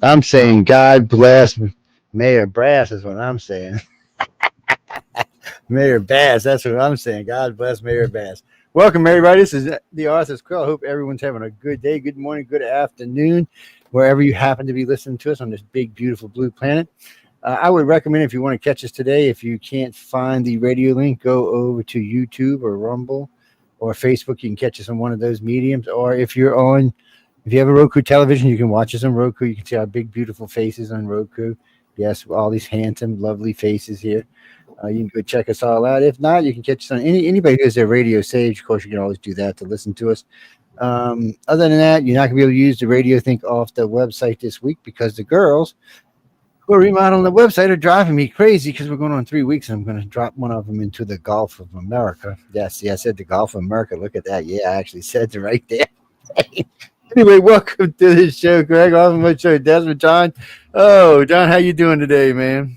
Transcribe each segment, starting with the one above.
I'm saying God bless Mayor Brass is what I'm saying. Mayor Bass, that's what I'm saying. God bless Mayor Bass. Welcome, everybody. This is the Arthur's Quill. I hope everyone's having a good day, good morning, good afternoon, wherever you happen to be listening to us on this big, beautiful blue planet. I would recommend if you want to catch us today, if you can't find the radio link, go over to YouTube or Rumble or Facebook. You can catch us on one of those mediums. Or if you have a Roku television, you can watch us on Roku. You can see our big, beautiful faces on Roku. Yes, all these handsome, lovely faces here. You can go check us all out. If not, you can catch us on anybody who has their radio saved. Of course, you can always do that to listen to us. Other than that, you're not going to be able to use the radio think off the website this week because the girls who are remodeling the website are driving me crazy because we're going on 3 weeks and I'm going to drop one of them into the Gulf of America. Yes, I said the Gulf of America. Look at that. Yeah, I actually said it right there. Anyway, welcome to this show, Greg. Welcome to my show, Desmond. John. Oh, John, how you doing today, man?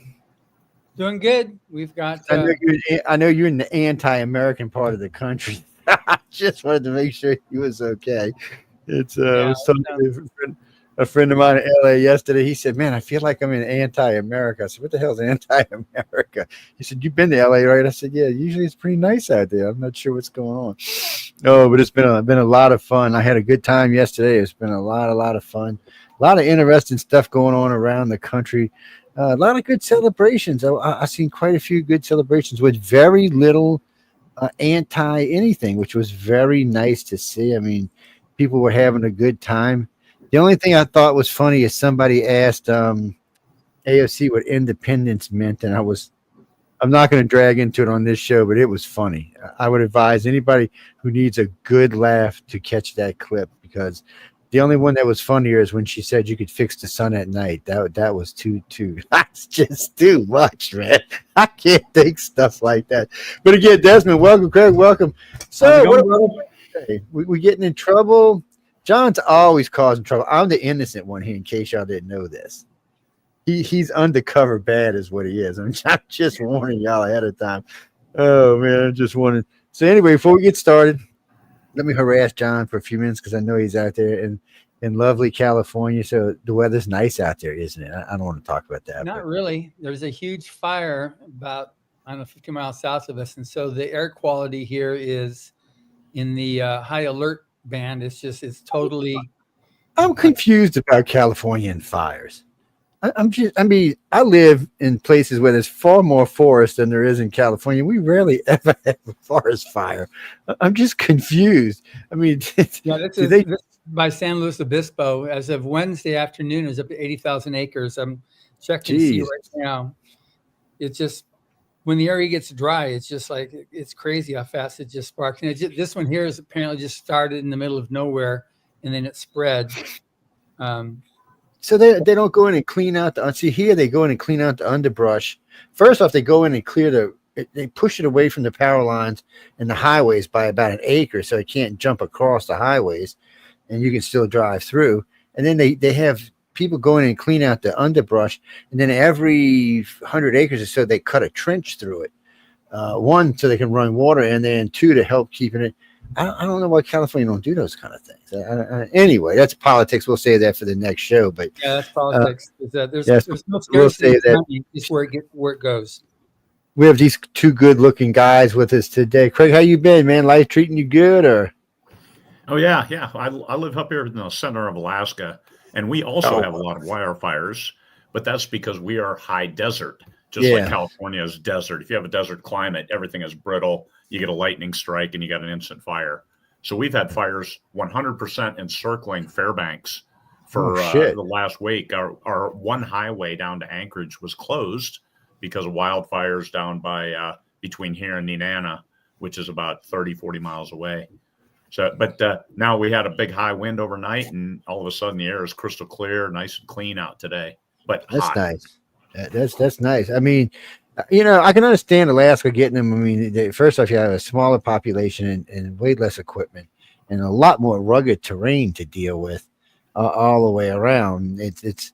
Doing good. We've got. I know you're in the anti-American part of the country. I just wanted to make sure he was okay. It's I was talking to a friend of mine in LA yesterday. He said, "Man, I feel like I'm in anti-America." I said, "What the hell is anti-America?" He said, "You've been to LA, right?" I said, "Yeah. Usually it's pretty nice out there. I'm not sure what's going on." Oh, but it's been a lot of fun. I had a good time yesterday. It's been a lot of fun. A lot of interesting stuff going on around the country. A lot of good celebrations. I've seen quite a few good celebrations with very little anti anything, which was very nice to see. I mean, people were having a good time. The only thing I thought was funny is somebody asked AOC what independence meant, and I'm not going to drag into it on this show, but it was funny. I would advise anybody who needs a good laugh to catch that clip because the only one that was funnier is when she said you could fix the sun at night. That was too that's just too much, man. I can't think stuff like that. But again, Desmond, welcome, Craig, welcome. So we getting in trouble. John's always causing trouble. I'm the innocent one here, in case y'all didn't know this. He's undercover bad is what he is. I'm just warning y'all ahead of time. Oh man, I just wanted. So anyway, before we get started, let me harass John for a few minutes because I know he's out there in lovely California. So the weather's nice out there, isn't it? I don't want to talk about that. Not really. There's a huge fire about, I don't know, 50 miles south of us. And so the air quality here is in the high alert band. It's totally. I'm confused about Californian fires. I live in places where there's far more forest than there is in California. We rarely ever have a forest fire. I'm just confused. I mean, this by San Luis Obispo. As of Wednesday afternoon, it's up to 80,000 acres. I'm checking to see right now. It's just when the area gets dry, it's just like it's crazy how fast it just sparks. And this one here is apparently just started in the middle of nowhere, and then it spread. So they don't go in and clean out here they go in and clean out the underbrush. First off, they go in and they push it away from the power lines and the highways by about an acre, so it can't jump across the highways, and you can still drive through. And then they have people go in and clean out the underbrush, and then every 100 acres or so they cut a trench through it. One, so they can run water, and then two, to help keeping it. I don't know why California don't do those kind of things. Anyway, that's politics. We'll save that for the next show. But yeah, that's politics. There's no we'll save that. It's where it goes. We have these two good-looking guys with us today. Craig, how you been, man? Life treating you good, or? Oh yeah. I live up here in the center of Alaska, and we also have a lot of wildfires. But that's because we are high desert, just like California is desert. If you have a desert climate, everything is brittle. You get a lightning strike and you got an instant fire. So we've had fires 100% encircling Fairbanks for the last week. Our one highway down to Anchorage was closed because of wildfires down by between here and Nenana, which is about 30, 40 miles away. So, but now we had a big high wind overnight, and all of a sudden the air is crystal clear, nice and clean out today. But that's hot. Nice. That's nice. I mean, I can understand Alaska getting them. I mean, first off, you have a smaller population and way less equipment and a lot more rugged terrain to deal with all the way around. It's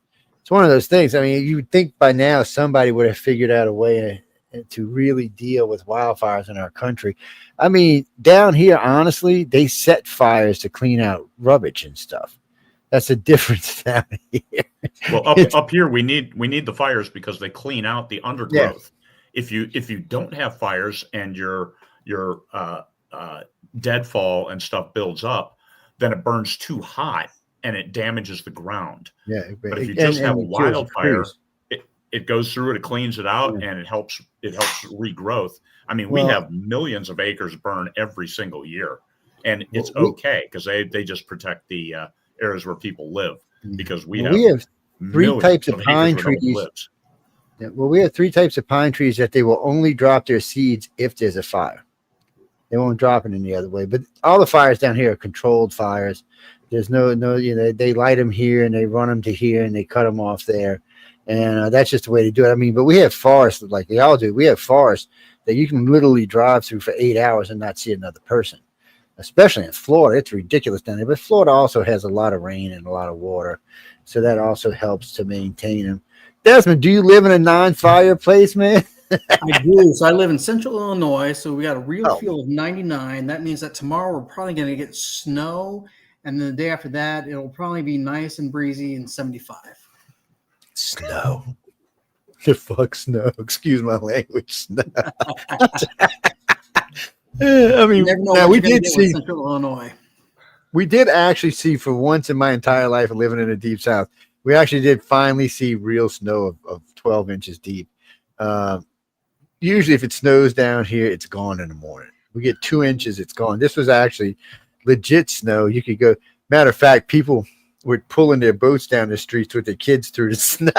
one of those things. I mean, you would think by now somebody would have figured out a way to really deal with wildfires in our country. I mean, down here, honestly, they set fires to clean out rubbish and stuff. That's the difference down here. Well, up here, we need the fires because they clean out the undergrowth. Yeah. If you don't have fires and your deadfall and stuff builds up, then it burns too hot and it damages the ground. Yeah, but if you just have a wildfire, it goes through it, cleans it out, and it helps regrowth. I mean, we have millions of acres burn every single year, and it's okay because they just protect the areas where people live, because we have three types of pine trees. Yeah, well, we have three types of pine trees that they will only drop their seeds if there's a fire. They won't drop it any other way. But all the fires down here are controlled fires. There's no, they light them here and they run them to here and they cut them off there. And that's just the way to do it. I mean, but we have forests like they all do. We have forests that you can literally drive through for 8 hours and not see another person. Especially in Florida, it's ridiculous down there. But Florida also has a lot of rain and a lot of water, so that also helps to maintain them. Desmond, do you live in a non-fire place, man? I do. So I live in Central Illinois. So we got a real feel of 99. That means that tomorrow we're probably going to get snow, and then the day after that it'll probably be nice and breezy and 75. Snow. The fuck snow. Excuse my language. Snow. I mean, now we did see Central Illinois. We did actually see, for once in my entire life of living in the deep south, we actually did finally see real snow of 12 inches deep. Usually if it snows down here, it's gone in the morning. We get 2 inches, it's gone. This was actually legit snow. You could go. Matter of fact, people were pulling their boats down the streets with their kids through the snow.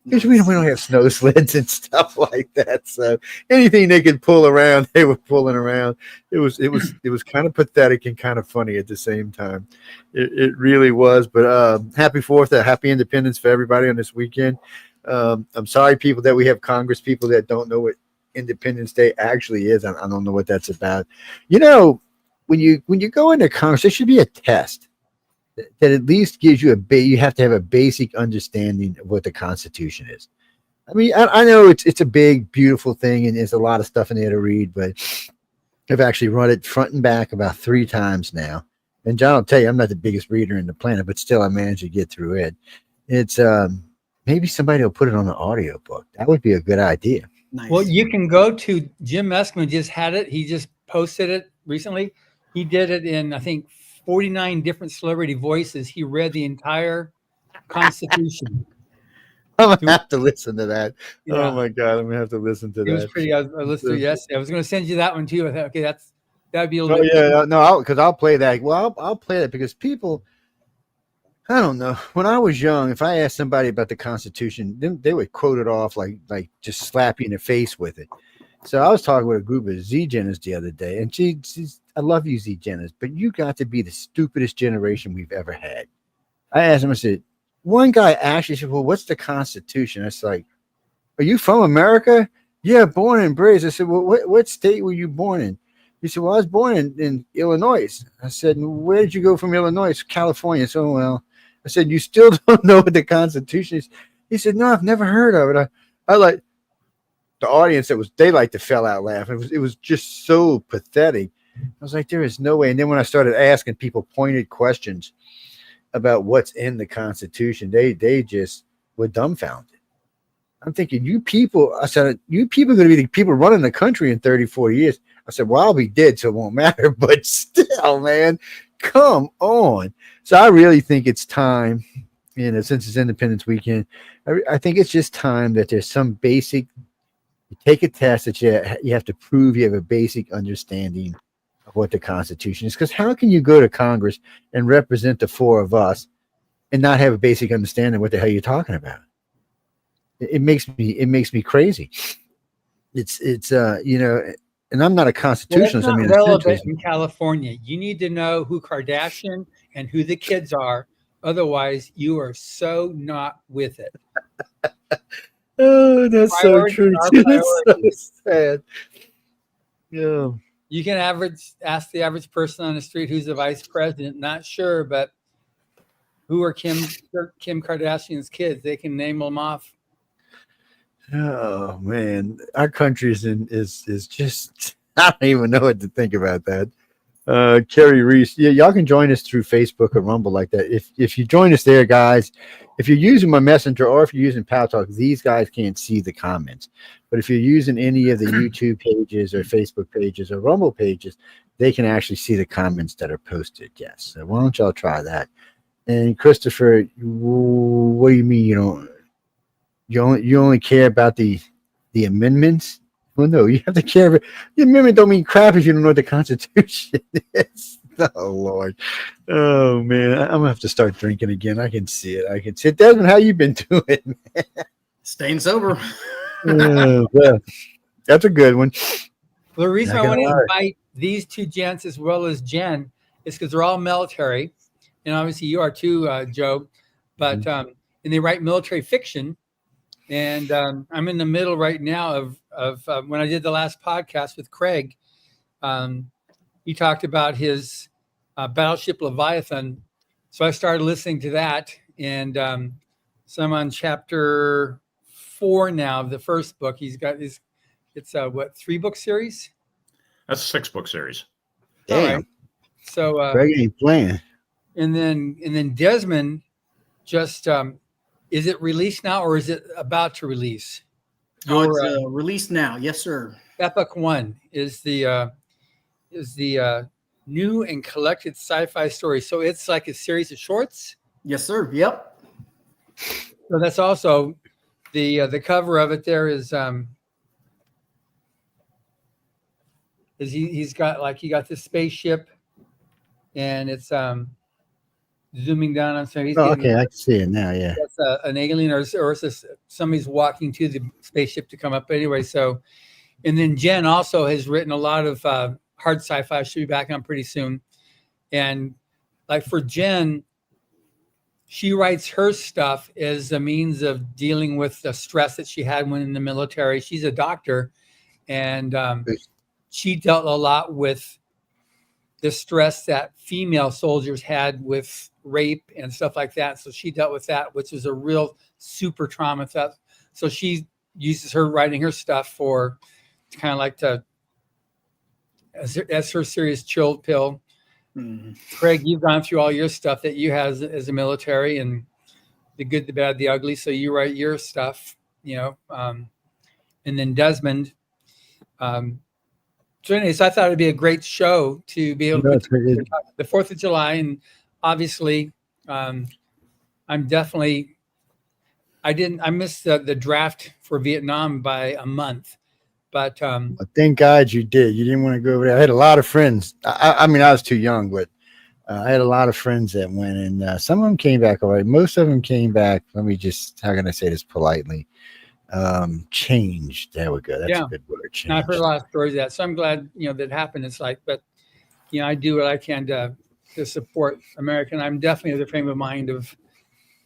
because we don't have snow sleds and stuff like that. So anything they could pull around, they were pulling around. It was kind of pathetic and kind of funny at the same time. It really was. But happy 4th, happy Independence for everybody on this weekend. I'm sorry, people, that we have Congress people that don't know what Independence Day actually is. I don't know what that's about. You know, when you go into Congress, there should be a test that at least gives you you have to have a basic understanding of what the Constitution is. I mean, I know it's a big, beautiful thing, and there's a lot of stuff in there to read, but I've actually run it front and back about 3 times now. And John will tell you, I'm not the biggest reader in the planet, but still I managed to get through it. It's maybe somebody will put it on an audio book. That would be a good idea. Nice. Well, you can go to Jim Meskman, just had it. He just posted it recently. He did it in, I think, 49 different celebrity voices. He read the entire Constitution. I'm gonna have to listen to that. Yeah. Oh my god, I'm gonna have to listen to that. It was pretty. I listened to it yesterday. I was going to send you that one too. I thought, okay, that'd be a little. Oh bit yeah, no, because I'll play that. Well, I'll play that because people, I don't know. When I was young, if I asked somebody about the Constitution, they would quote it off like just slap you in the face with it. So I was talking with a group of Z-Geners the other day, and she's, I love you, Z-Geners, but you got to be the stupidest generation we've ever had. I asked him, I said, one guy actually said, well, what's the Constitution? It's like, are you from America? Yeah, born and raised. I said, well, what state were you born in? He said, well, I was born in Illinois. I said, where did you go from Illinois? California. So, well, I said, you still don't know what the Constitution is? He said, no, I've never heard of it. I like the audience they like to fell out laughing. It was just so pathetic. I was like, there is no way. And then when I started asking people pointed questions about what's in the Constitution, they just were dumbfounded. I'm thinking, you people, I said, you people are going to be the people running the country in 34 years. I said, well, I'll be dead, so it won't matter. But still, man, come on. So I really think it's time, since it's Independence Weekend, I think it's just time that there's some basic, you take a test that you have to prove you have a basic understanding of what the Constitution is. Because how can you go to Congress and represent the 4 of us and not have a basic understanding of what the hell you're talking about? It makes me crazy. It's and I'm not a constitutionalist. Well, I mean, relevant in California. You need to know who Kardashian and who the kids are. Otherwise, you are so not with it. Oh, that's so true. That's so sad. Yeah. You can ask the average person on the street who's the vice president. Not sure, but who are Kim Kardashian's kids? They can name them off. Oh man, our country is just, I don't even know what to think about that. Kerry Reese, yeah, y'all can join us through Facebook or Rumble like that. If you join us there, guys, if you're using my Messenger or if you're using Pal Talk, these guys can't see the comments. But if you're using any of the YouTube pages or Facebook pages or Rumble pages, they can actually see the comments that are posted. Yes. So why don't y'all try that? And Christopher, what do you mean you only care about the amendments? Well, no, you have to care about the amendment. Don't mean crap if you don't know what the Constitution is. Oh Lord, oh man, I'm gonna have to start drinking again. I can see it. Desmond, how you been doing, man? Staying sober. Well, that's a good one. Well, the reason I want to invite these 2 gents as well as Jen is because they're all military, and obviously you are too, Joe. But and they write military fiction. And I'm in the middle right now of when I did the last podcast with Craig. He talked about his Battleship Leviathan. So I started listening to that. And so I'm on chapter 4 now of the first book. He's got it's a 3-book series? That's a 6-book series. Damn. All right. So Craig ain't playing. And then Desmond just is it released now or is it about to release? Oh, it's released now. Yes, sir. Epoch 1 is the new and collected sci-fi story. So it's like a series of shorts. Yes, sir. Yep. So that's also the cover of it. There is he's got this spaceship, and it's zooming down on something. Okay, I can see it now. Yeah. it's an alien, or is this somebody's walking to the spaceship to come up anyway. So, and then Jen also has written a lot of hard sci-fi. She'll be back on pretty soon. And like for Jen, she writes her stuff as a means of dealing with the stress that she had when in the military. She's a doctor, and she dealt a lot with the stress that female soldiers had with rape and stuff like that. So she dealt with that, which is a real super trauma. So she uses her writing her stuff for kind of like as her serious chill pill. Mm-hmm. Craig, you've gone through all your stuff that you had as a military, and the good, the bad, the ugly. So you write your stuff, and then Desmond. So anyways, I thought it'd be a great show to be able to talk the 4th of July. And obviously, I missed the draft for Vietnam by a month. But thank God you did. You didn't want to go over there. I had a lot of friends. I mean, I was too young, but I had a lot of friends that went, and some of them came back all right. Most of them came back. Let me just, how can I say this politely? Changed. There we go. That's a good word. Changed. I've heard a lot of stories of that. So I'm glad, that happened. It's like, but, I do what I can to support America. And I'm definitely of the frame of mind of,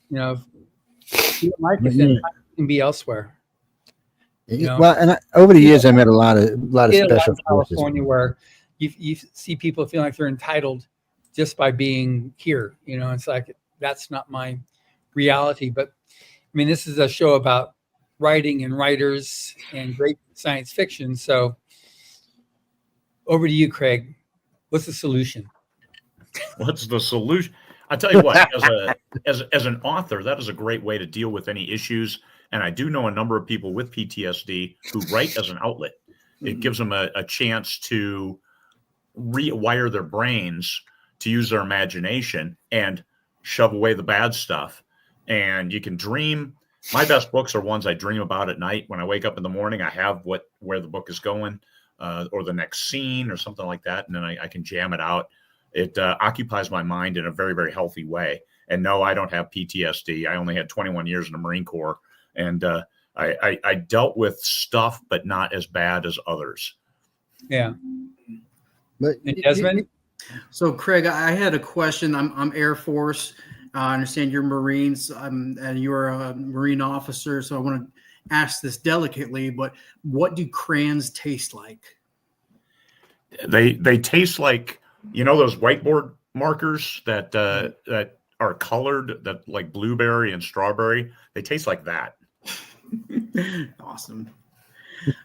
if you don't like it, then I can be elsewhere. Well, and over the years, I met a lot of special forces. California, where you see people feeling like they're entitled just by being here. It's like that's not my reality. But I mean, this is a show about writing and writers and great science fiction. So, over to you, Craig. What's the solution? What's the solution? I tell you what, as an author, that is a great way to deal with any issues. And I do know a number of people with PTSD who write as an outlet. It gives them a chance to rewire their brains to use their imagination and shove away the bad stuff. And you can dream. My best books are ones I dream about at night. When I wake up in the morning, I have where the book is going, or the next scene or something like that. And then I can jam it out. It occupies my mind in a very, very healthy way. And no, I don't have PTSD. I only had 21 years in the Marine Corps. And I dealt with stuff, but not as bad as others. Yeah. But Desmond? So, Craig, I had a question. I'm Air Force. I understand you're Marines, and you're a Marine officer. So I want to ask this delicately, but what do crayons taste like? They taste like, those whiteboard markers that are colored, that like blueberry and strawberry. They taste like that. Awesome.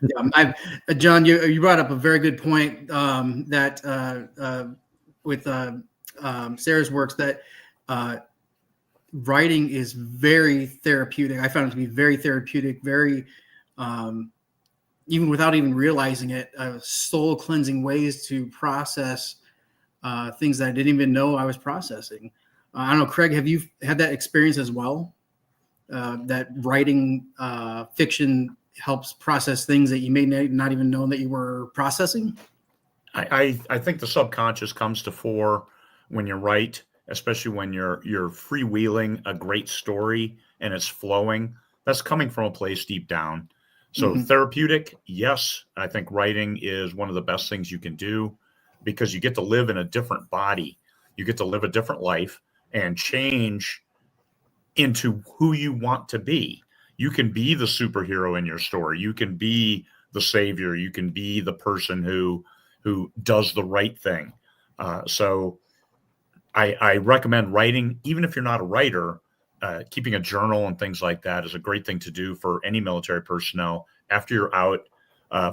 Yeah, John, you brought up a very good point that with Sarah's works, that writing is very therapeutic. I found it to be very therapeutic, very even without even realizing it, soul cleansing ways to process things that I didn't even know I was processing. I don't know, Craig, have you had that experience as well? That writing fiction helps process things that you may not even know that you were processing? I think the subconscious comes to fore when you write, especially when you're freewheeling a great story and it's flowing. That's coming from a place deep down. So therapeutic, yes, I think writing is one of the best things you can do, because you get to live in a different body. You get to live a different life and change into who you want to be. You can be the superhero in your story. You can be the savior. You can be the person who does the right thing. So I recommend writing, even if you're not a writer. Keeping a journal and things like that is a great thing to do for any military personnel after you're out.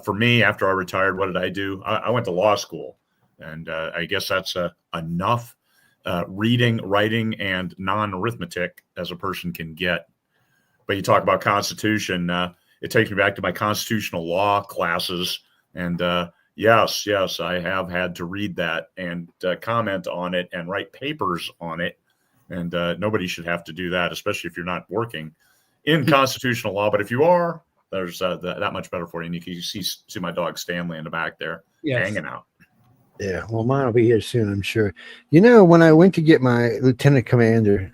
For me, after I retired, what did I do? I went to law school, and I guess that's enough reading, writing, and non-arithmetic as a person can get. But you talk about Constitution, it takes me back to my constitutional law classes. And yes, I have had to read that and comment on it and write papers on it. And nobody should have to do that, especially if you're not working in constitutional law. But if you are, there's that much better for you. And you can see my dog Stanley in the back there hanging out. Yeah, well, mine will be here soon, I'm sure. When I went to get my lieutenant commander,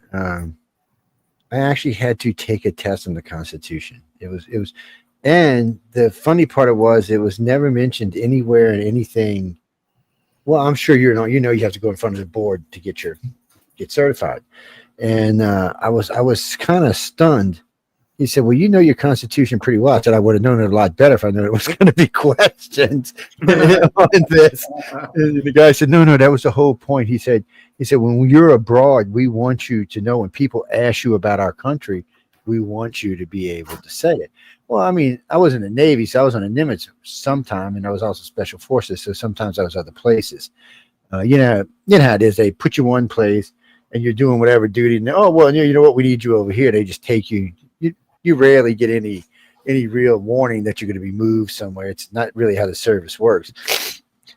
I actually had to take a test on the Constitution. It was, and the funny part it was never mentioned anywhere in anything. Well, I'm sure you have to go in front of the board to get certified. And I was kind of stunned. He said, well, you know your Constitution pretty well. I said, I would have known it a lot better if I knew it was going to be questions on this. And the guy said, no, that was the whole point. He said, when you're abroad, we want you to know when people ask you about our country, we want you to be able to say it. Well, I mean, I was in the Navy, so I was on the Nimitz sometime, and I was also Special Forces, so sometimes I was other places. You know how it is. They put you one place, and you're doing whatever duty. And you know what? We need you over here. They just take you. You rarely get any real warning that you're going to be moved somewhere. It's not really how the service works.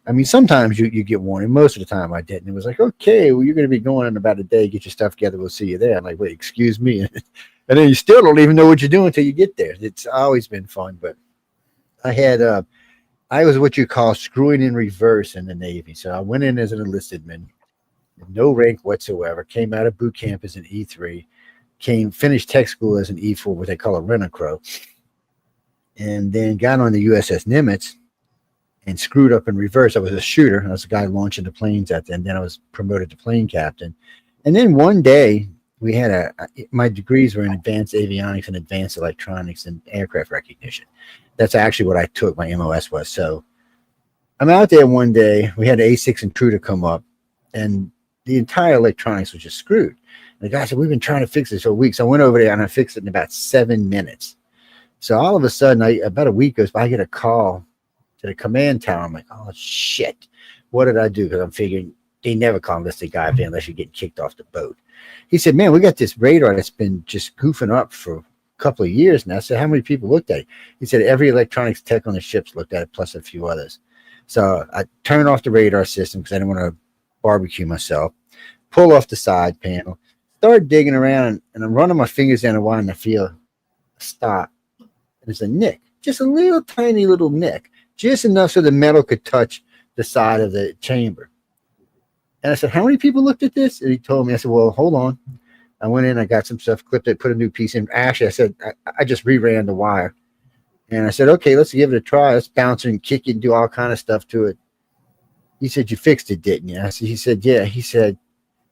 I mean, sometimes you get warning. Most of the time I didn't. It was like, okay, well, you're going to be going in about a day. Get your stuff together. We'll see you there. I'm like, wait, excuse me. And then you still don't even know what you're doing until you get there. It's always been fun. But I was what you call screwing in reverse in the Navy. So I went in as an enlisted man, no rank whatsoever, came out of boot camp as an E3, finished tech school as an E4, what they call a rent-a-crow, and then got on the USS Nimitz and screwed up in reverse. I was a shooter. I was the guy launching the planes at them. Then I was promoted to plane captain. And then one day we had my degrees were in advanced avionics and advanced electronics and aircraft recognition. That's actually what I took. My MOS was. So I'm out there one day. We had an A6 intruder come up, and the entire electronics was just screwed. The guy said, we've been trying to fix this for weeks. I went over there and I fixed it in about 7 minutes. So all of a sudden, about a week goes by, I get a call to the command tower. I'm like, oh, shit. What did I do? Because I'm figuring they never call unless the guy unless you're getting kicked off the boat. He said, man, we got this radar that's been just goofing up for a couple of years now. I said, how many people looked at it? He said, every electronics tech on the ships looked at it, plus a few others. So I turned off the radar system because I didn't want to barbecue myself, pull off the side panel, start digging around, and I'm running my fingers down the wire, and I feel a stop. And there's a nick, just a little tiny little nick, just enough so the metal could touch the side of the chamber. And I said, how many people looked at this? And he told me. I said, well, hold on. I went in, I got some stuff, clipped it, put a new piece in. Actually, I said, I just reran the wire. And I said, okay, let's give it a try. Let's bounce and kick it and do all kind of stuff to it. He said, you fixed it, didn't you? He said, yeah. He said,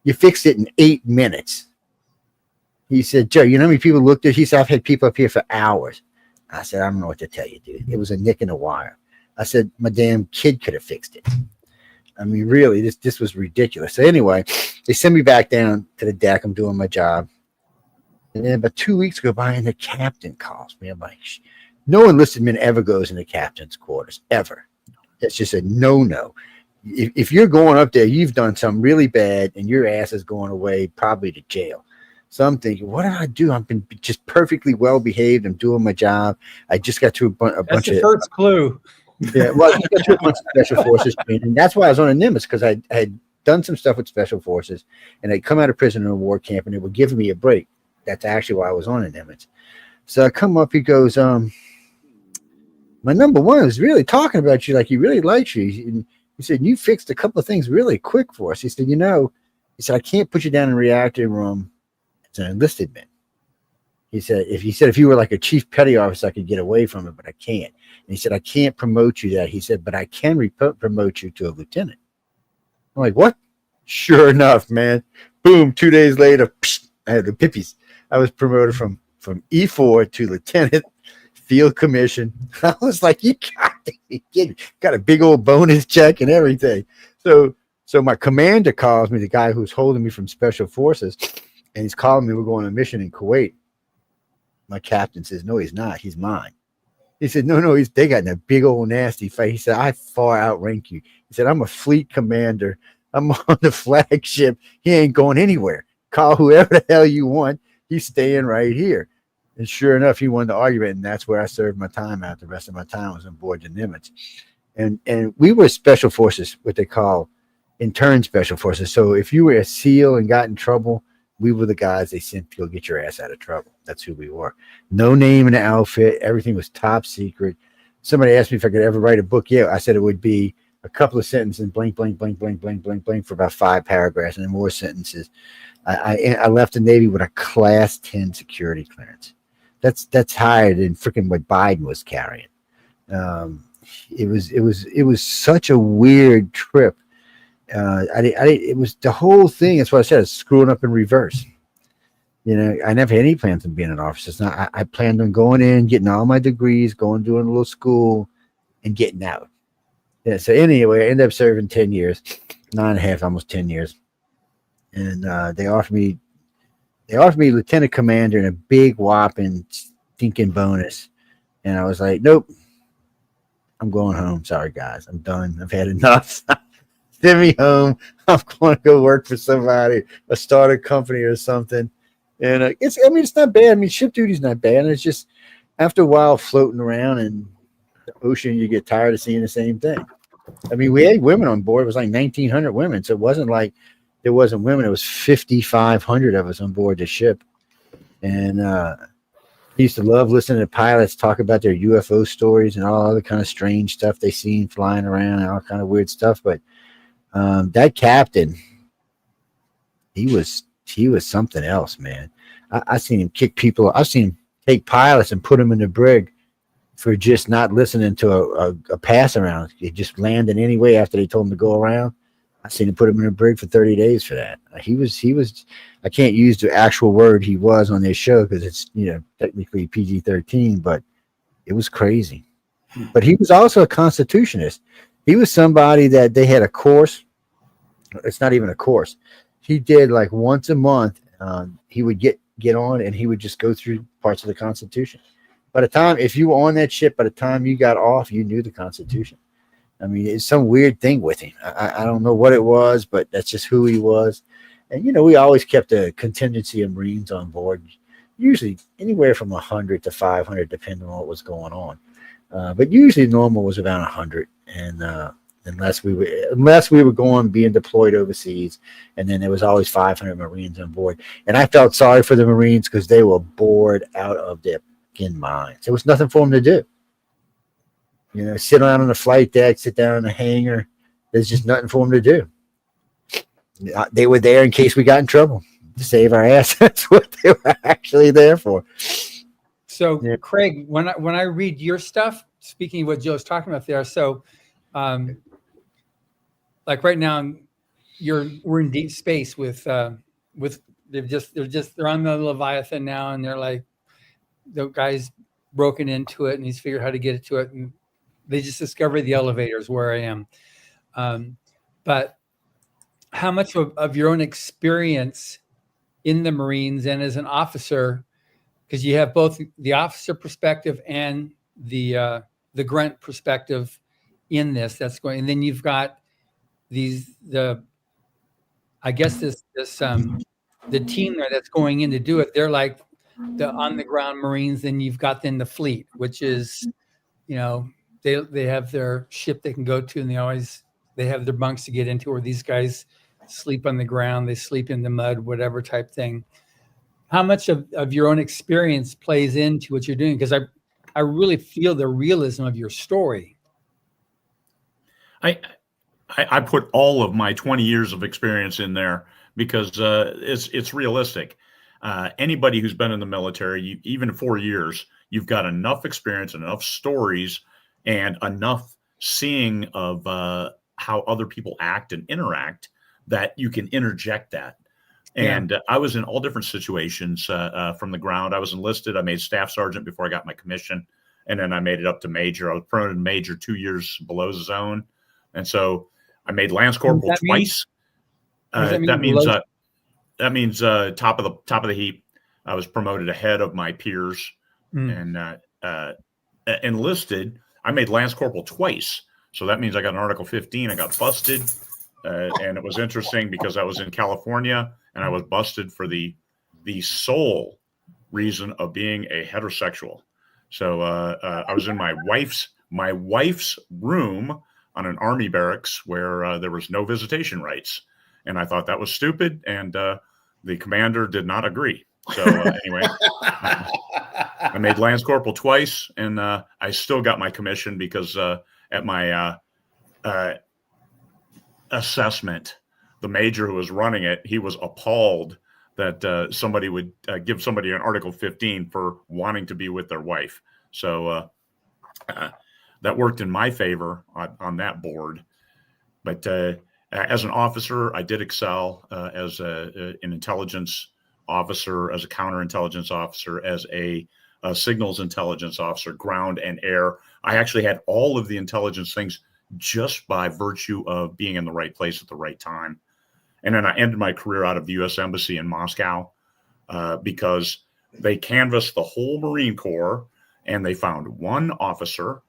you fixed it in 8 minutes. He said, Joe, you know how many people looked at it? He said, I've had people up here for hours. I said, I don't know what to tell you, dude. It was a nick in the wire. I said, my damn kid could have fixed it. I mean, really, this was ridiculous. So anyway, they send me back down to the deck. I'm doing my job. And then about 2 weeks go by and the captain calls me. I'm like, no enlisted man ever goes in the captain's quarters, ever. That's just a no-no. If you're going up there, you've done something really bad and your ass is going away probably to jail. So I'm thinking, what did I do? I've been just perfectly well behaved. I'm doing my job. I just got to a bunch of. That's the first clue. Yeah, well, I got to a bunch of special forces training. That's why I was on a Nimitz, because I had done some stuff with special forces, and I'd come out of prison in a war camp, and they were giving me a break. That's actually why I was on a Nimitz. So I come up. He goes, my number one is really talking about you, like he really likes you. And he said, you fixed a couple of things really quick for us. He said, I can't put you down in a reactor room as an enlisted man. He said, if you were like a chief petty officer, I could get away from it, but I can't. And he said, I can't promote you that. He said, but I can promote you to a lieutenant. I'm like, what? Sure enough, man. Boom. 2 days later, I had the pippies. I was promoted from E4 to lieutenant, field commission. I was like, you got a big old bonus check and everything. So my commander calls me, the guy who's holding me from special forces, and he's calling me. We're going on a mission in Kuwait. My captain says, no, he's not. He's mine. He said, no, they got in a big old nasty fight. He said, I far outrank you. He said, I'm a fleet commander. I'm on the flagship. He ain't going anywhere. Call whoever the hell you want. He's staying right here. And sure enough, he won the argument, and that's where I served my time out. The rest of my time was on board the Nimitz. And we were special forces, what they call intern special forces. So if you were a SEAL and got in trouble, we were the guys they sent to go get your ass out of trouble. That's who we were. No name in the outfit. Everything was top secret. Somebody asked me if I could ever write a book. Yeah, I said it would be a couple of sentences, blank, blank, blank, blank, blank, blank, blank, for about 5 paragraphs, and then more sentences. I left the Navy with a Class 10 security clearance. That's higher than freaking what Biden was carrying. It was such a weird trip. It was the whole thing. That's what I said. It's screwing up in reverse. I never had any plans on being an officer. It's not, I planned on going in, getting all my degrees, doing a little school, and getting out. Yeah. So anyway, I ended up serving 10 years, 9.5, almost 10 years, and they offered me lieutenant commander and a big whopping stinking bonus, and I was like, nope, I'm going home. Sorry guys, I'm done. I've had enough. Send me home. I'm going to go work for somebody, or start a company or something. And it's not bad. I mean, ship duty's not bad. And it's just after a while floating around in the ocean, you get tired of seeing the same thing. I mean, we had women on board. It was like 1,900 women. So it wasn't like there wasn't women. It was 5,500 of us on board the ship. And I used to love listening to pilots talk about their UFO stories and all other kind of strange stuff they seen flying around and all kind of weird stuff. But that captain, he was something else, man. I seen him kick people. I've seen him take pilots and put them in the brig for just not listening to a pass around. He just landed anyway after they told him to go around. I seen him put him in a brig for 30 days for that. He was. I can't use the actual word he was on this show because it's technically PG-13, but it was crazy. But he was also a constitutionist. He was somebody that they had a course. It's not even a course. He did like once a month. He would get on and he would just go through parts of the Constitution. By the time, if you were on that ship, by the time you got off, you knew the Constitution. I mean, it's some weird thing with him. I don't know what it was, but that's just who he was. And, we always kept a contingency of Marines on board, usually anywhere from 100 to 500, depending on what was going on. But usually normal was around 100. And, unless we were being deployed overseas, and then there was always 500 Marines on board. And I felt sorry for the Marines because they were bored out of their fucking minds. There was nothing for them to do. Sit around on the flight deck, sit down in the hangar. There's just nothing for them to do. They were there in case we got in trouble to save our ass. That's what they were actually there for. So, yeah. Craig, when I read your stuff, speaking of what Joe's talking about there, so. Like right now, we're in deep space with they're on the Leviathan now, and they're like the guy's broken into it and he's figured out how to get it to it, and they just discovered the elevators where I am. But how much of your own experience in the Marines and as an officer, because you have both the officer perspective and the grunt perspective in this that's going, and then you've got the team there that's going in to do it. They're like the on the ground Marines. Then you've got then the fleet, which is, they have their ship they can go to, and they have their bunks to get into, where these guys sleep on the ground, they sleep in the mud, whatever type thing. How much of your own experience plays into what you're doing? Because I really feel the realism of your story. I put all of my 20 years of experience in there because it's realistic. Anybody who's been in the military, even 4 years, you've got enough experience, enough stories, and enough seeing of how other people act and interact that you can interject that. And I was in all different situations from the ground. I was enlisted. I made staff sergeant before I got my commission, and then I made it up to major. I was promoted to major 2 years below the zone. And so I made Lance Corporal twice. That means top of the heap. I was promoted ahead of my peers, and enlisted. I made Lance Corporal twice, so that means I got an Article 15. I got busted, and it was interesting because I was in California and I was busted for the sole reason of being a heterosexual. So I was in my wife's room on an army barracks where there was no visitation rights. And I thought that was stupid. And the commander did not agree. So anyway, I made Lance Corporal twice, and I still got my commission because at my assessment, the major who was running it, he was appalled that somebody would give somebody an Article 15 for wanting to be with their wife. So that worked in my favor on that board. But as an officer, I did excel as an intelligence officer, as a counterintelligence officer, as a signals intelligence officer, ground and air. I actually had all of the intelligence things just by virtue of being in the right place at the right time. And then I ended my career out of the U.S. Embassy in Moscow because they canvassed the whole Marine Corps and they found one officer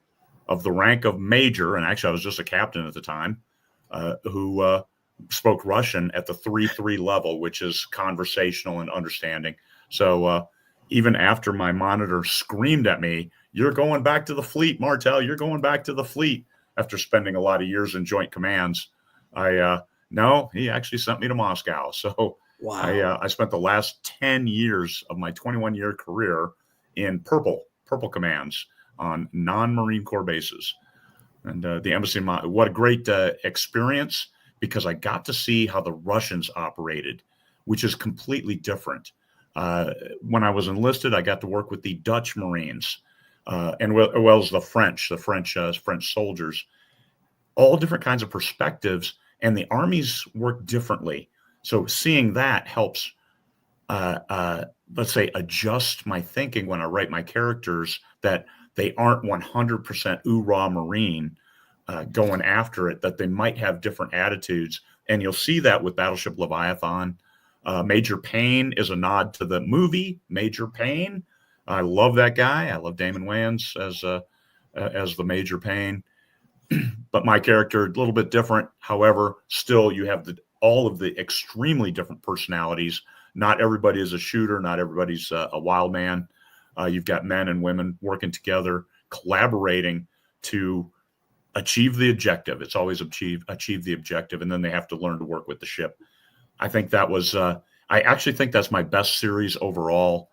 of the rank of major, and actually I was just a captain at the time, who spoke Russian at the 3-3 level, which is conversational and understanding. So even after my monitor screamed at me, "You're going back to the fleet, Martelle, you're going back to the fleet," after spending a lot of years in joint commands, no, he actually sent me to Moscow. So wow. I spent the last 10 years of my 21-year career in purple commands on non-Marine Corps bases. And the embassy, what a great experience, because I got to see how the Russians operated, which is completely different. When I was enlisted, I got to work with the Dutch Marines and well as the French soldiers, all different kinds of perspectives, and the armies work differently. So seeing that helps, let's say, adjust my thinking when I write my characters, that they aren't 100% oorah Marine going after it, that they might have different attitudes. And you'll see that with Battleship Leviathan. Major Payne is a nod to the movie Major Payne. I love that guy. I love Damon Wayans as the Major Payne. But my character, a little bit different. However, still you have all of the extremely different personalities. Not everybody is a shooter. Not everybody's a wild man. You've got men and women working together, collaborating to achieve the objective. It's always achieve the objective, and then they have to learn to work with the ship. I think that was, I actually think that's my best series overall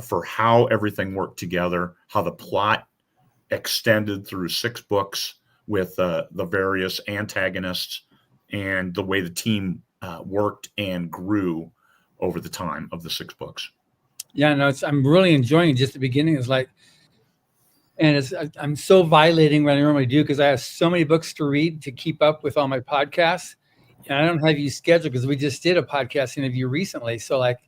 for how everything worked together, how the plot extended through 6 books with the various antagonists, and the way the team worked and grew over the time of the 6 books. Yeah, no, I'm really enjoying just the beginning. It's like, and I'm so violating what I normally do because I have so many books to read to keep up with all my podcasts. And I don't have you scheduled because we just did a podcast interview recently. So like,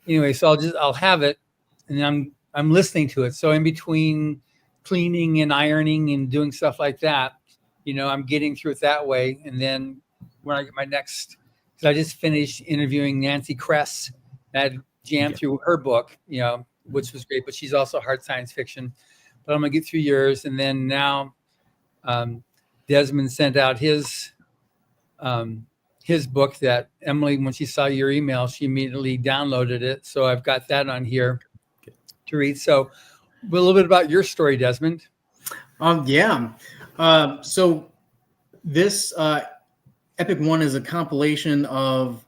anyway, so I'll have it, and I'm listening to it. So in between cleaning and ironing and doing stuff like that, I'm getting through it that way. And then when I get my next, because I just finished interviewing Nancy Kress, I jammed through her book, which was great, but she's also hard science fiction. But I'm gonna get through yours, and then now Desmond sent out his book that Emily, when she saw your email, she immediately downloaded it. So I've got that on here to read. So a little bit about your story, Desmond. So this Epic One is a compilation of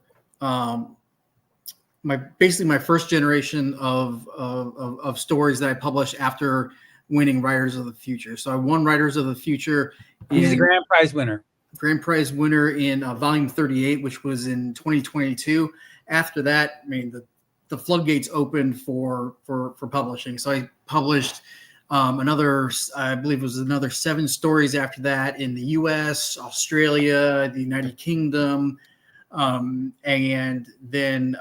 my first generation of stories that I published after winning Writers of the Future. So I won Writers of the Future. He's a grand prize winner. Grand prize winner in volume 38, which was in 2022. After that, the floodgates opened for publishing. So I published another 7 stories after that in the U.S., Australia, the United Kingdom, and then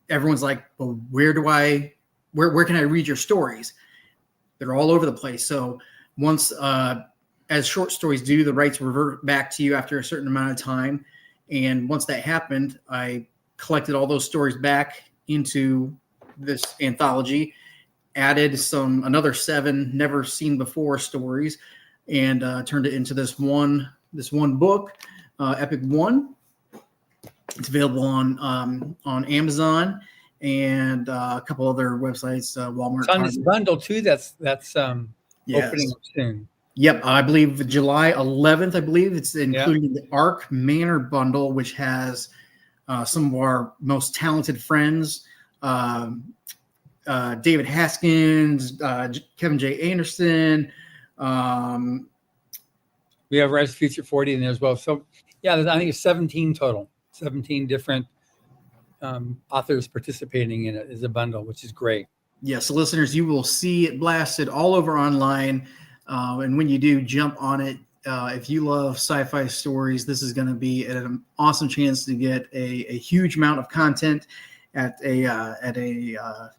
everyone's like, well, where can I read your stories? They're all over the place. So once, as short stories do, the rights revert back to you after a certain amount of time. And once that happened, I collected all those stories back into this anthology, added another 7 never seen before stories, and turned it into this one book, Epic One. It's available on Amazon and a couple other websites, Walmart. It's on this bundle too. That's opening soon. Yep, I believe July 11th. I believe it's including the Arc Manor bundle, which has some of our most talented friends, David Haskins, Kevin J. Anderson. We have Rise of Future 40 in there as well. So yeah, I think it's 17 total. 17 different authors participating in it as a bundle, which is great. Yeah, so listeners, you will see it blasted all over online. And when you do, jump on it. If you love sci-fi stories, this is going to be an awesome chance to get a huge amount of content at a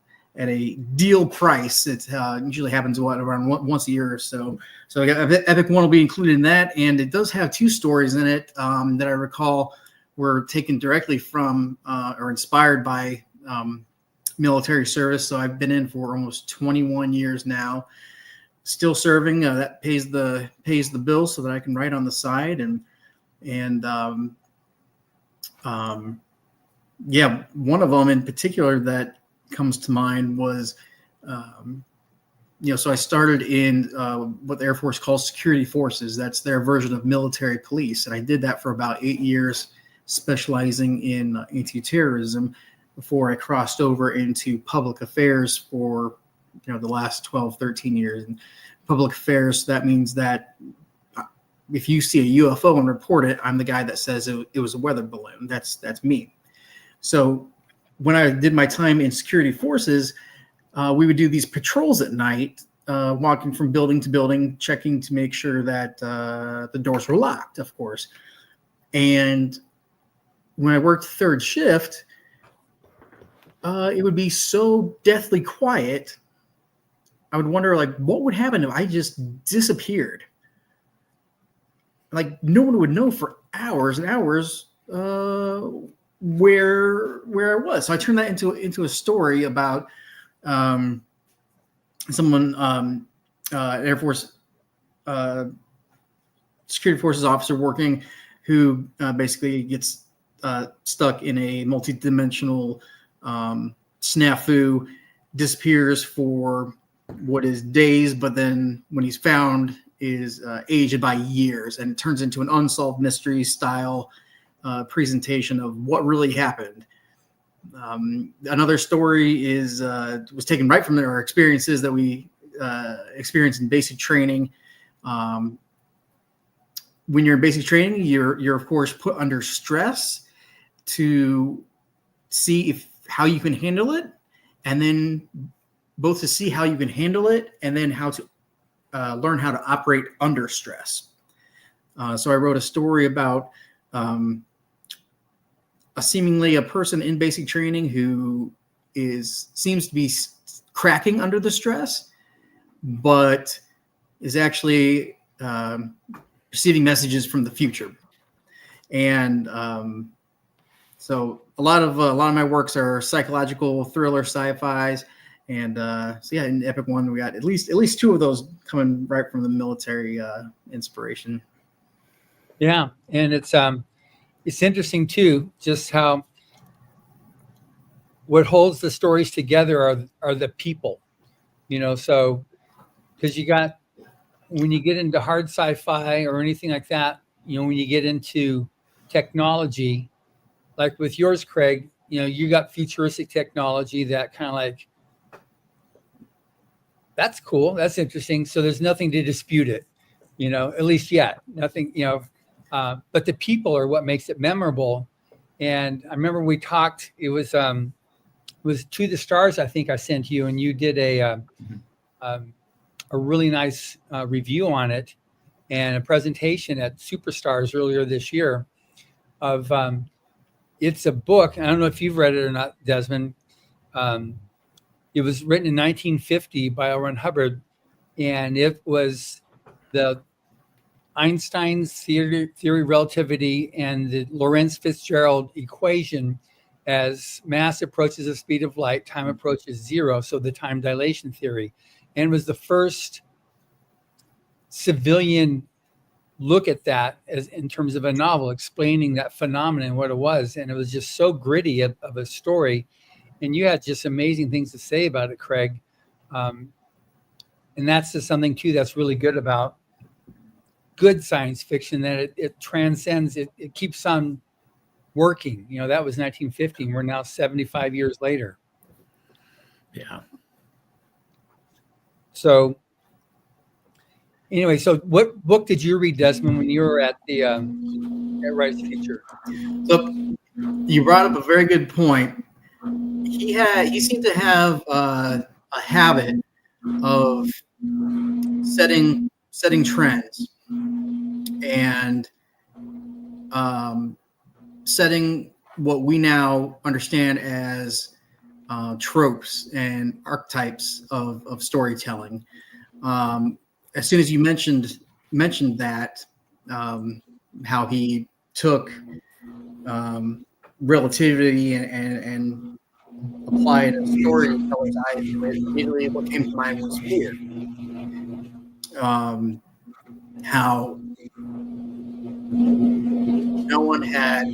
deal price. It usually happens around once a year or so. So Epic One will be included in that, and it does have 2 stories in it that I recall were taken directly from or inspired by military service. So I've been in for almost 21 years now. Still serving. That pays the bill so that I can write on the side, and yeah, one of them in particular that comes to mind was, so I started in what the Air Force calls security forces. That's their version of military police, and I did that for about 8 years, specializing in anti-terrorism before I crossed over into public affairs for the last 12, 13 years. And public affairs, that means that if you see a UFO and report it, I'm the guy that says it was a weather balloon. That's me. So when I did my time in security forces, we would do these patrols at night, walking from building to building, checking to make sure that the doors were locked, of course. And when I worked third shift, it would be so deathly quiet. I would wonder, what would happen if I just disappeared? No one would know for hours and hours where I was. So I turned that into a story about someone, an Air Force security forces officer working, who basically gets stuck in a multi-dimensional snafu, disappears for what is days, but then when he's found is aged by years, and it turns into an unsolved mystery style presentation of what really happened. Another story was taken right from our experiences that we experienced in basic training. When you're in basic training, you're of course put under stress to see how you can handle it, and then both to see how you can handle it and then how to learn how to operate under stress. So I wrote a story about seemingly a person in basic training who seems to be cracking under the stress, but is actually receiving messages from the future. And so a lot of my works are psychological thriller sci-fis. And so yeah, in Epic One, we got at least 2 of those coming right from the military inspiration. Yeah, and it's interesting too, just how what holds the stories together are the people, So because when you get into hard sci-fi or anything like that, when you get into technology, like with yours, Craig, you got futuristic technology that kind of that's cool. That's interesting. So there's nothing to dispute it, at least yet. Nothing, but the people are what makes it memorable. And I remember we talked, it was To the Stars, I think I sent you, and you did a really nice review on it and a presentation at Superstars earlier this year of, it's a book. I don't know if you've read it or not, Desmond. It was written in 1950 by L. Ron Hubbard, and it was the Einstein's theory of relativity and the Lorentz Fitzgerald equation as mass approaches the speed of light, time approaches zero, so the time dilation theory. And it was the first civilian look at that as in terms of a novel explaining that phenomenon and what it was. And it was just so gritty of a story. And you had just amazing things to say about it, Craig. And that's just something, too, that's really good about good science fiction, that it transcends, it keeps on working. That was 1950, and we're now 75 years later. Yeah. So anyway, so what book did you read, Desmond, when you were at the at Writer's Feature? So You brought up a very good point. He seemed to have a habit of setting trends and setting what we now understand as tropes and archetypes of storytelling. As soon as you mentioned that, how he took relativity and applied a storyteller's eye to it, immediately what came to mind was fear. How no one had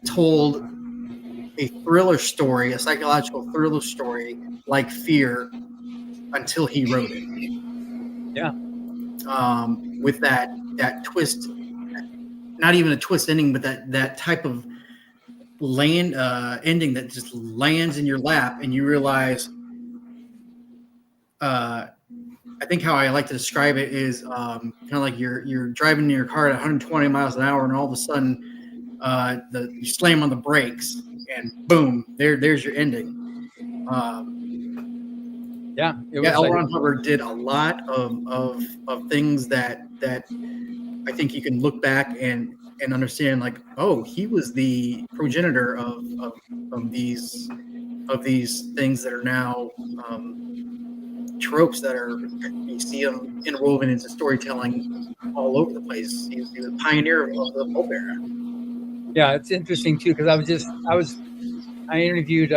told a thriller story, a psychological thriller story like Fear until he wrote it. Yeah. With that twist, not even a twist ending, but that type of ending that just lands in your lap and you realize, I think how I like to describe it is kind of like you're driving in your car at 120 miles an hour and all of a sudden you slam on the brakes and boom, there's your ending. L. Ron Hubbard did a lot of things that I think you can look back and understand, like, oh, he was the progenitor of these things that are now tropes that are, you see them interwoven into storytelling all over the place. He was a pioneer of the pulp era. Yeah, it's interesting too, because I interviewed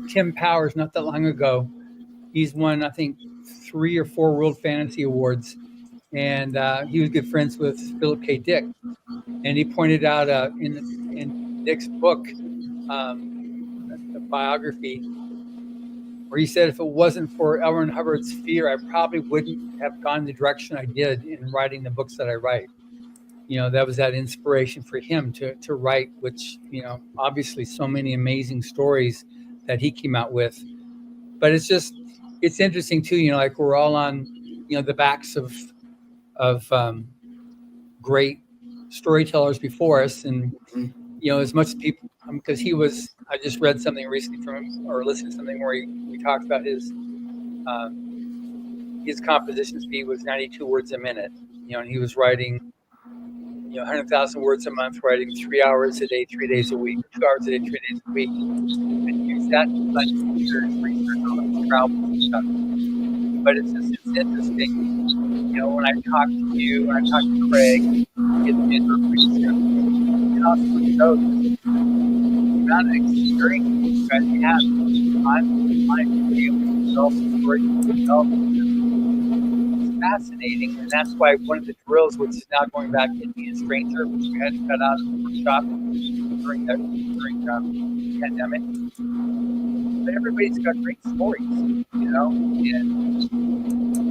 Tim Powers not that long ago. He's won, I think, 3 or 4 World Fantasy Awards, and he was good friends with Philip K. Dick. And he pointed out in Dick's book, the biography, where he said if it wasn't for L. Ron Hubbard's fear, I probably wouldn't have gone the direction I did in writing the books that I write. That was that inspiration for him to write, which, obviously so many amazing stories that he came out with. But it's interesting too, like we're all on, the backs of great storytellers before us. And, as much as people, because I just read something recently from him, or listened to something where he talked about his composition speed was 92 words a minute, and he was writing, 100,000 words a month, writing 3 hours a day, 3 days a week, 2 hours a day, 3 days a week, and use that to let research on his travels and stuff. But it's interesting, when I talk to you, when I talk to Craig, it also shows the amount of experience you guys have. I'm to be able to develop the story, it's fascinating, and that's why one of the drills, which is now going back to being a stranger, which we had to cut out of the workshop during the pandemic. But everybody's got great stories, and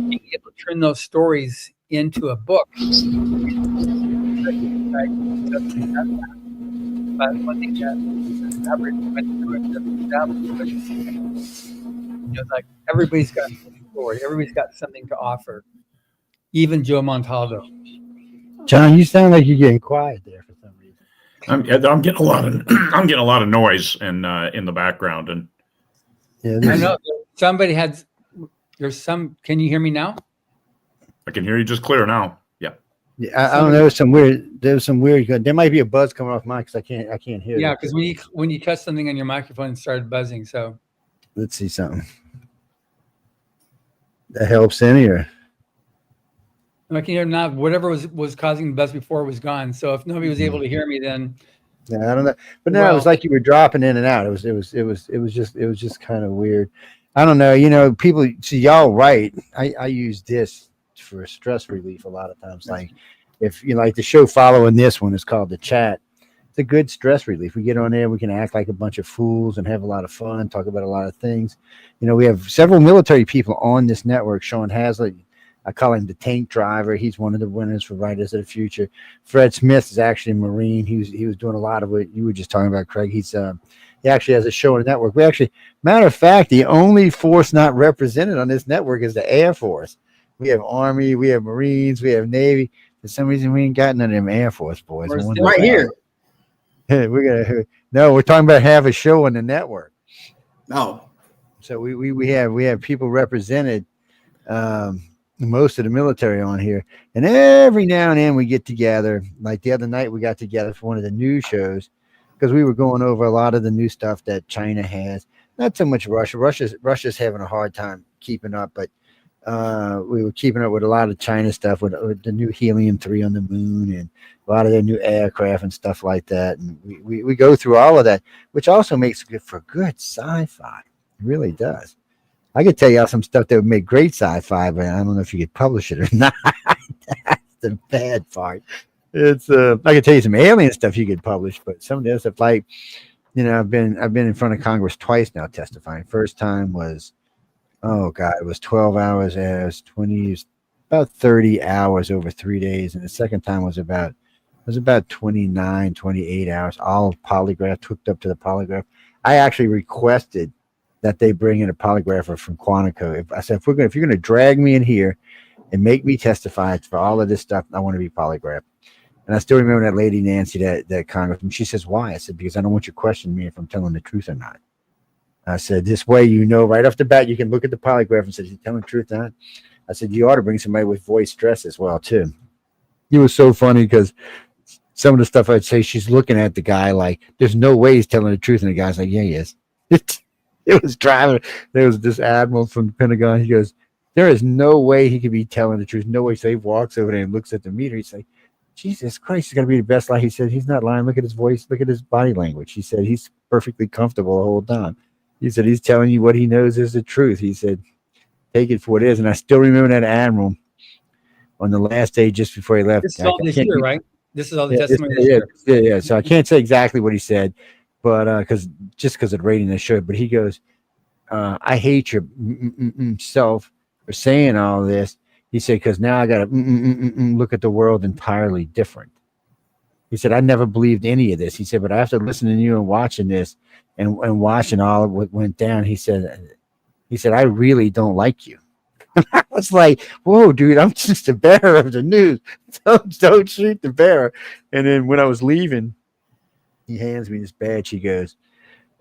being able to turn those stories into a book. But one thing that Hubbard went through it, like everybody's got a story, everybody's got something to offer, even Joe Montaldo. John, you sound like you're getting quiet there for some reason. I'm getting a lot of noise in the background, and I know somebody had. There's some. Can you hear me now? I can hear you just clear now. Yeah, I don't know. There's some weird. There might be a buzz coming off mine because I can't hear. Yeah, because when you touch something on your microphone, it started buzzing. So let's see something that helps any or. I can hear now. Whatever was causing the buzz before was gone. So if nobody was able to hear me, then yeah, I don't know. But no, it was like you were dropping in and out. It was just kind of weird. I don't know. People see y'all write. I use this for stress relief a lot of times. Like if like the show following this one is called The Chat. It's a good stress relief. We get on there, we can act like a bunch of fools and have a lot of fun, talk about a lot of things. We have several military people on this network. Sean Haslett, I call him the tank driver. He's one of the winners for Writers of the Future. Fred Smith is actually a Marine. He was doing a lot of what you were just talking about, Craig. He actually has a show on the network. Matter of fact, the only force not represented on this network is the Air Force. We have Army, we have Marines, we have Navy. For some reason, we ain't got none of them Air Force boys. Right here. we're talking about half a show on the network. Oh, So we have people represented, most of the military on here, and every now and then we get together. Like the other night, we got together for one of the news shows because we were going over a lot of the new stuff that China has. Not so much Russia. Russia's having a hard time keeping up, but we were keeping up with a lot of China stuff with the new helium-3 on the moon and a lot of their new aircraft and stuff like that. And we go through all of that, which also makes it for good sci-fi. It really does. I could tell y'all some stuff that would make great sci-fi, but I don't know if you could publish it or not. That's the bad part. It's I could tell you some alien stuff you could publish, but some of the other stuff, like, I've been in front of Congress twice now testifying. First time was, oh God, it was 12 hours. It was 20, about 30 hours over 3 days, and the second time was about 29, 28 hours. All polygraph, hooked up to the polygraph. I actually requested that they bring in a polygrapher from Quantico. I said, if you're gonna drag me in here and make me testify for all of this stuff, I want to be polygraphed. And I still remember that lady Nancy, that congressman. She says, "Why?" I said, "Because I don't want you to question me if I'm telling the truth or not." I said, "This way, right off the bat, you can look at the polygraph and say, is he telling the truth or not?" I said, "You ought to bring somebody with voice stress as well too." It was so funny because some of the stuff I'd say, she's looking at the guy like, "There's no way he's telling the truth," and the guy's like, "Yeah, he is." It was driving. There was this admiral from the Pentagon. He goes, "There is no way he could be telling the truth. No way." So he walks over there and looks at the meter. He's like, "Jesus Christ, he's got to be the best lie." He said, "He's not lying. Look at his voice. Look at his body language." He said, "He's perfectly comfortable the whole time." He said, "He's telling you what he knows is the truth." He said, "Take it for what it is." And I still remember that admiral on the last day just before he left. This is all this year, right? This is all the testimony this year. year. Yeah. So I can't say exactly what he said, but because of the rating they showed. But he goes, "I hate your self for saying all this." He said, "Because now I got to look at the world entirely different." He said, "I never believed any of this." He said, "But after listening to you and watching this and watching all of what went down," he said, "I really don't like you." I was like, "Whoa, dude, I'm just the bearer of the news. Don't shoot the bearer." And then when I was leaving, he hands me this badge. He said,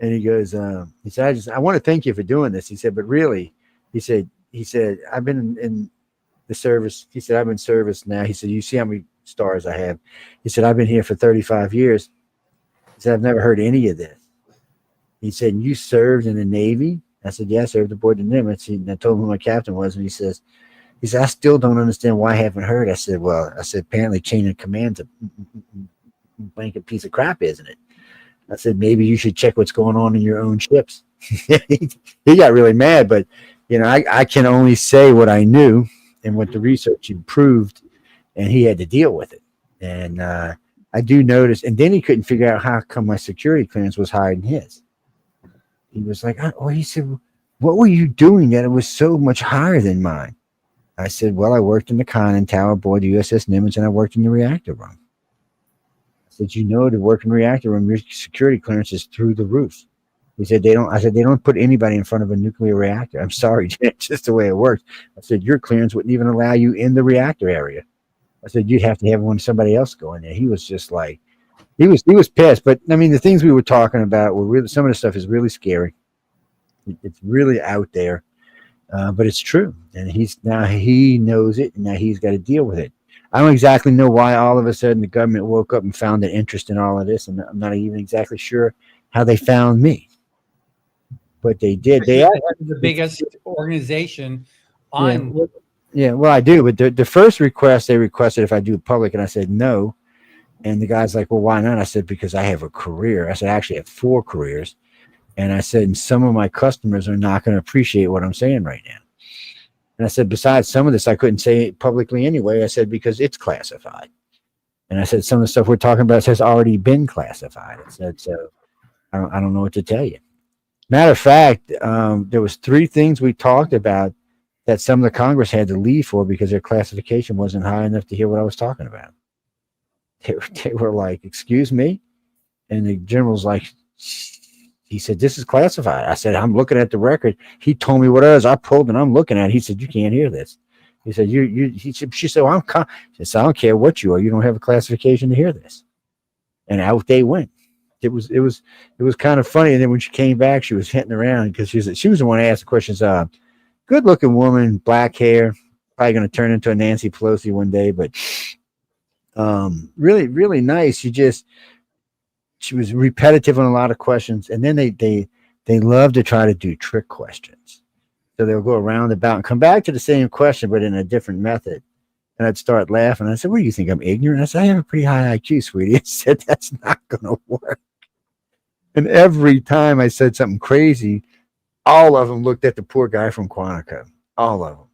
"I want to thank you for doing this." He said, "But really," he said, "I've been in the service." He said, "I've been in service now." He said, "You see how many stars I have?" He said, "I've been here for 35 years. He said, "I've never heard any of this." He said, "You served in the Navy?" I said, "Yeah, I served aboard the Nimitz." And I told him who my captain was, and he said, "I still don't understand why I haven't heard." I said, "Apparently chain of command's a blanket piece of crap, isn't it?" I said, "Maybe you should check what's going on in your own ships." He got really mad, but I can only say what I knew and what the research improved, and he had to deal with it. And I do notice, and then he couldn't figure out how come my security clearance was higher than his. He was like, he said, "What were you doing that it was so much higher than mine?" I said, "Well, I worked in the conning tower aboard the USS Nimitz, and I worked in the reactor room." I said, "To work in the reactor room, your security clearance is through the roof." He said, "They don't." I said, "They don't put anybody in front of a nuclear reactor." "I'm sorry, it's just the way it works." I said, "Your clearance wouldn't even allow you in the reactor area." I said, "You'd have to have somebody else go in there." He was just like, he was pissed. But I mean, the things we were talking about were really, some of the stuff is really scary. It's really out there, but it's true. And he knows it, and now he's got to deal with it. I don't exactly know why all of a sudden the government woke up and found an interest in all of this, and I'm not even exactly sure how they found me. But they did. They are the biggest organization on. Yeah, well, I do. But the first request, they requested if I do public, and I said no. And the guy's like, "Well, why not?" I said, "Because I have a career." I said, "I actually have 4 careers." And I said, "And some of my customers are not going to appreciate what I'm saying right now." And I said, "Besides, some of this I couldn't say publicly anyway." I said, "Because it's classified." And I said, "Some of the stuff we're talking about has already been classified." I said, "So I don't know what to tell you." Matter of fact, there was 3 things we talked about that some of the Congress had to leave for because their classification wasn't high enough to hear what I was talking about. They were like, "Excuse me?" And the general's like, he said, "This is classified." I said, "I'm looking at the record. He told me what it is. I pulled and I'm looking at it." He said, "You can't hear this." He said, she said, "Well, she said, I don't care what you are. You don't have a classification to hear this." And out they went. it was kind of funny. And then when she came back, she was hitting around because she was the one to ask the questions. Good looking woman, black hair, probably going to turn into a Nancy Pelosi one day, but really, really nice. She was repetitive on a lot of questions, and then they love to try to do trick questions. So they'll go around about and come back to the same question, but in a different method. And I'd start laughing. I said, "What do you think? I'm ignorant?" I said, "I have a pretty high IQ, sweetie." I said, "That's not going to work." And every time I said something crazy, all of them looked at the poor guy from Quantico. All of them.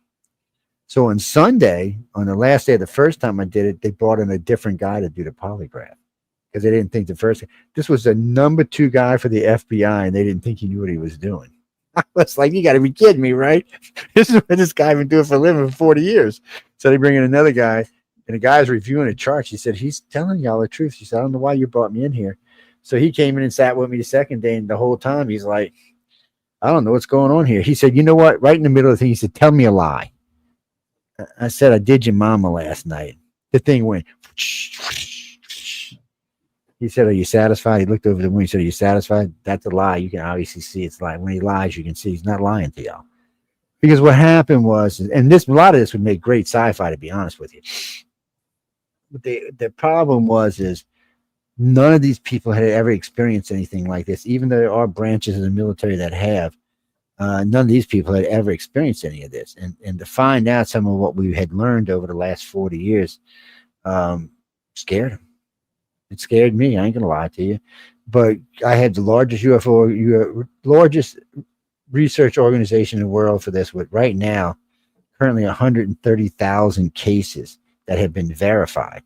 So on Sunday, on the last day of the first time I did it, they brought in a different guy to do the polygraph because they didn't think the first. This was the number 2 guy for the FBI, and they didn't think he knew what he was doing. I was like, "You got to be kidding me, right? This is what this guy been doing for a living for 40 years." So they bring in another guy, and the guy's reviewing a chart. She said, "He's telling y'all the truth." She said, "I don't know why you brought me in here." So he came in and sat with me the second day, and the whole time he's like, "I don't know what's going on here." He said, "You know what?" Right in the middle of the thing, he said, "Tell me a lie." I said, "I did your mama last night." The thing went. He said, "Are you satisfied?" He looked over the window. He said, "Are you satisfied?" That's a lie. You can obviously see it's lying. When he lies, you can see he's not lying to y'all. Because what happened was, and a lot of this would make great sci-fi, to be honest with you. But the problem is none of these people had ever experienced anything like this. Even though there are branches of the military that have, none of these people had ever experienced any of this. And to find out some of what we had learned over the last 40 years scared them. It scared me. I ain't gonna lie to you. But I had the largest largest research organization in the world for this, with right now currently 130,000 cases that have been verified.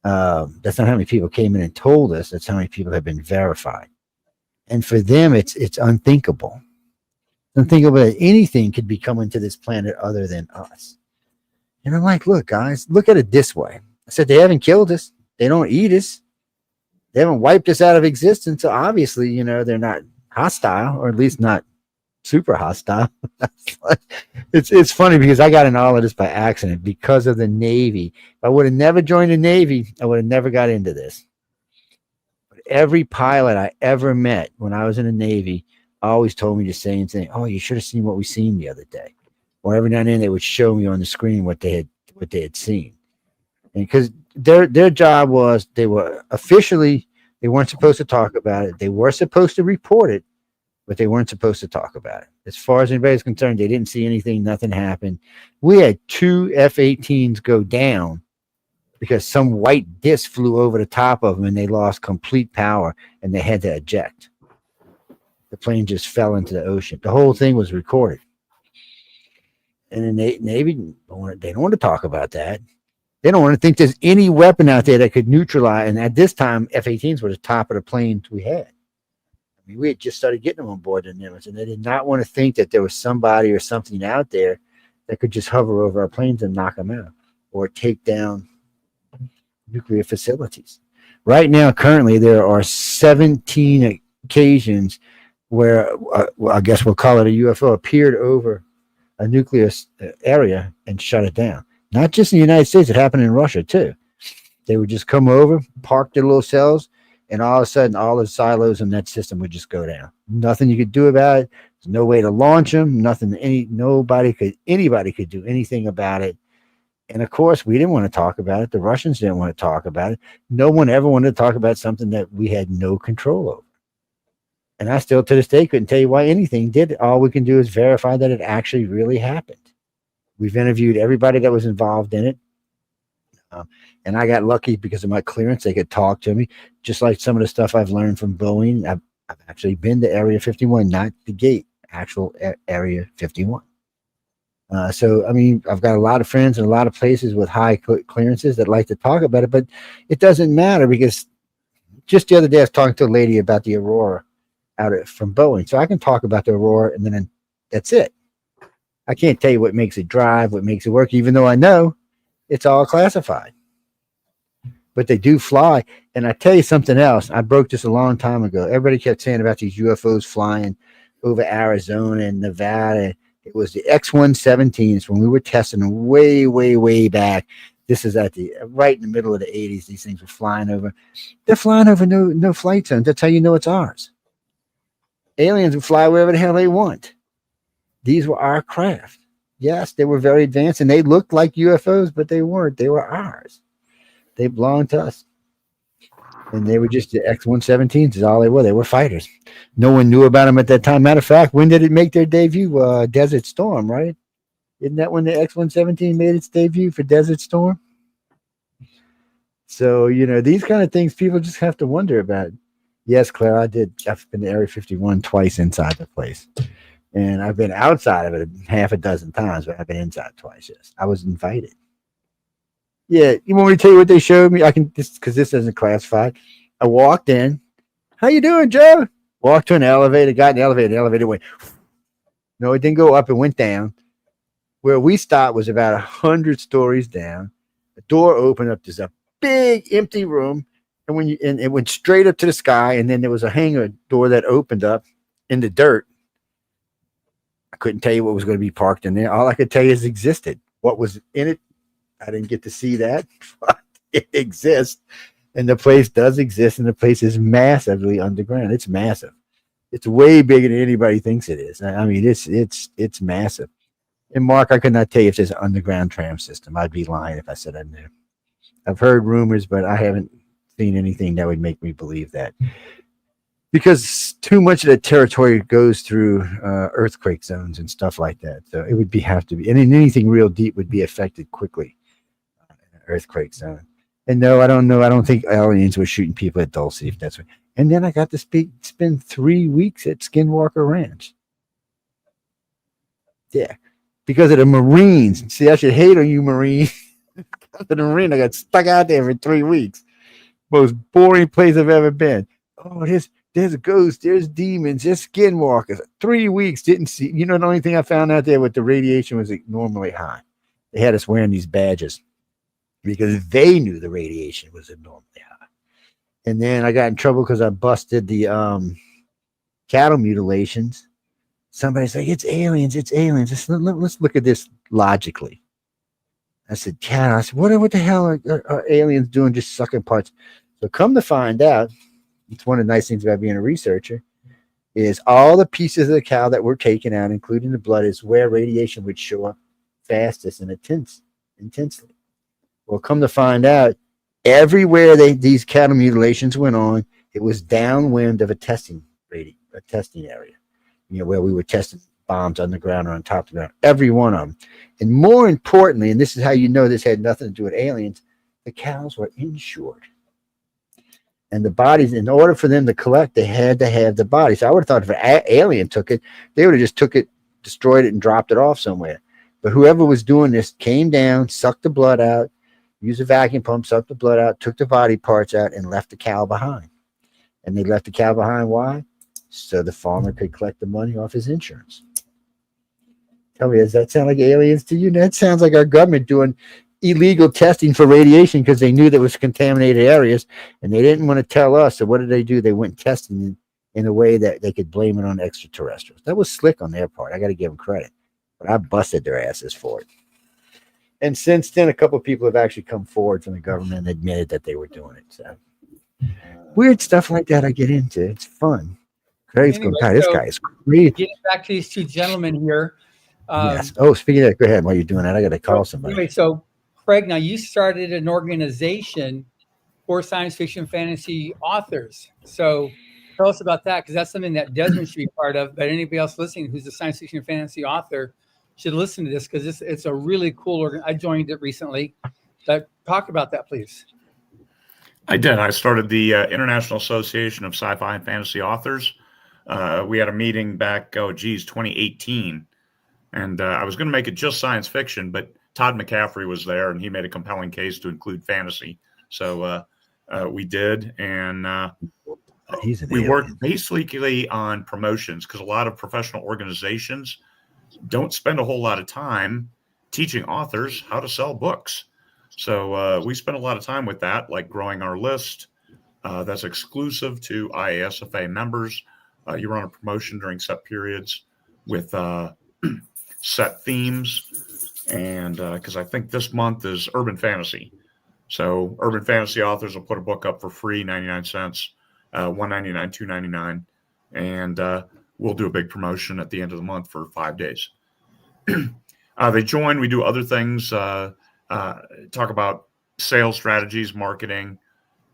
That's not how many people came in and told us. That's how many people have been verified. And for them, it's unthinkable. Unthinkable that anything could be coming to this planet other than us. And I'm like, "Look, guys, look at it this way." I said, "They haven't killed us. They don't eat us. They haven't wiped us out of existence. So obviously, they're not hostile, or at least not super hostile." It's funny because I got in all of this by accident because of the Navy. If I would have never joined the Navy, I would have never got into this. But every pilot I ever met when I was in the Navy always told me the same thing. "Oh, you should have seen what we seen the other day." Or every now and then they would show me on the screen what they had seen. And because their job was, they weren't supposed to talk about it. They were supposed to report it, but they weren't supposed to talk about it. As far as anybody's concerned, they didn't see anything. Nothing happened. We had 2 F-18s go down because some white disc flew over the top of them and they lost complete power and they had to eject. The plane just fell into the ocean. The whole thing was recorded. And the Navy, they don't want to talk about that. They don't want to think there's any weapon out there that could neutralize. And at this time, F-18s were the top of the planes we had. I mean, we had just started getting them on board the Nimitz, and they did not want to think that there was somebody or something out there that could just hover over our planes and knock them out or take down nuclear facilities. Right now, currently, there are 17 occasions where, I guess we'll call it a UFO, appeared over a nuclear area and shut it down. Not just in the United States, it happened in Russia too. They would just come over, park their little cells, and all of a sudden, all the silos in that system would just go down. Nothing you could do about it. There's no way to launch them. Nothing. Anybody could do anything about it. And of course, we didn't want to talk about it. The Russians didn't want to talk about it. No one ever wanted to talk about something that we had no control over. And I still, to this day, couldn't tell you why anything did it. All we can do is verify that it actually really happened. We've interviewed everybody that was involved in it. And I got lucky because of my clearance. They could talk to me, just like some of the stuff I've learned from Boeing. I've actually been to Area 51, not the gate, actual Area 51. So, I mean, I've got a lot of friends in a lot of places with high clearances that like to talk about it, but it doesn't matter because just the other day I was talking to a lady about the Aurora from Boeing. So I can talk about the Aurora and then that's it. I can't tell you what makes it drive, what makes it work, even though I know it's all classified. But they do fly. And I tell you something else. I broke this a long time ago. Everybody kept saying about these UFOs flying over Arizona and Nevada. It was the X-117s when we were testing them way, way, way back. This is at the right in the middle of the 80s. These things were flying over. They're flying over no flight zones. That's how you know it's ours. Aliens would fly wherever the hell they want. These were our craft. Yes, they were very advanced, and they looked like UFOs, but they weren't. They were ours. They belonged to us. And they were just the X-117s is all they were. They were fighters. No one knew about them at that time. Matter of fact, when did it make their debut? Desert Storm, right? Isn't that when the X-117 made its debut for Desert Storm? So, you know, these kind of things people just have to wonder about. Yes, Claire, I've been to Area 51 twice inside the place. And I've been outside of it half a dozen times, but I've been inside twice, yes. I was invited. Yeah, you want me to tell you what they showed me? I can, because this isn't classified. I walked in. How you doing, Joe? Walked to an elevator, got in the elevator. The elevator went. No, it didn't go up. It went down. Where we stopped was about 100 stories down. The door opened up. There's a big empty room, and it went straight up to the sky. And then there was a hangar door that opened up in the dirt. I couldn't tell you what was going to be parked in there. All I could tell you is it existed. What was in it, I didn't get to see that. But it exists, and the place does exist, and the place is massively underground. It's massive. It's way bigger than anybody thinks it is. I mean, it's massive. And Mark, I could not tell you if there's an underground tram system. I'd be lying if I said I knew. I've heard rumors, but I haven't seen anything that would make me believe that. Because too much of the territory goes through earthquake zones and stuff like that. So it would have to be, and anything real deep would be affected quickly in an earthquake zone. And no, I don't know. I don't think aliens were shooting people at Dulce, if that's what. And then I got to spend 3 weeks at Skinwalker Ranch. Yeah. Because of the Marines. See, I should hate on you, Marine. Because of the Marine, I got stuck out there for 3 weeks. Most boring place I've ever been. Oh, there's ghosts, there's demons, there's skinwalkers. 3 weeks, didn't see. You know, the only thing I found out there with the radiation was normally high. They had us wearing these badges because they knew the radiation was abnormally high. And then I got in trouble because I busted the cattle mutilations. Somebody's like, it's aliens, it's aliens. Let's look at this logically. I said, cattle. I said, what the hell are aliens doing just sucking parts? So come to find out, it's one of the nice things about being a researcher, is all the pieces of the cow that were taken out, including the blood, is where radiation would show up fastest and intensely. Well, come to find out, everywhere these cattle mutilations went on, it was downwind of a testing area. You know, where we were testing bombs underground or on top of the ground, every one of them. And more importantly, and this is how you know this had nothing to do with aliens, the cows were insured. And the bodies, in order for them to collect, they had to have the bodies. So I would have thought if an alien took it, they would have just took it, destroyed it, and dropped it off somewhere. But whoever was doing this came down, sucked the blood out, used a vacuum pump, sucked the blood out, took the body parts out, and left the cow behind. And they left the cow behind. Why? So the farmer could collect the money off his insurance. Tell me, does that sound like aliens to you? That sounds like our government doing illegal testing for radiation because they knew there was contaminated areas and they didn't want to tell us. So what did? They went testing in a way that they could blame it on extraterrestrials. That was slick on their part. I got to give them credit, but I busted their asses for it. And since then, a couple of people have actually come forward from the government and admitted that they were doing it. So weird stuff like that I get into. It's fun. Craig's going, God, this guy is crazy. Getting back to these two gentlemen here. Yes. Oh, speaking of that, go ahead. While you're doing that, I got to call somebody. Anyway, so Craig, now you started an organization for science fiction fantasy authors. So tell us about that, because that's something that Desmond should be part of. But anybody else listening who's a science fiction fantasy author should listen to this, because it's a really cool I joined it recently. But talk about that, please. I did. I started the International Association of Sci-Fi and Fantasy Authors. We had a meeting back, 2018. And I was going to make it just science fiction, but Todd McCaffrey was there, and he made a compelling case to include fantasy. So we did, and we worked basically on promotions, because a lot of professional organizations don't spend a whole lot of time teaching authors how to sell books. So we spent a lot of time with that, like growing our list. That's exclusive to IASFA members. You run a promotion during set periods with set themes, And because I think this month is urban fantasy. So urban fantasy authors will put a book up for free, 99 cents, $1.99, $2.99. And we'll do a big promotion at the end of the month for 5 days. They join. We do other things, talk about sales strategies, marketing,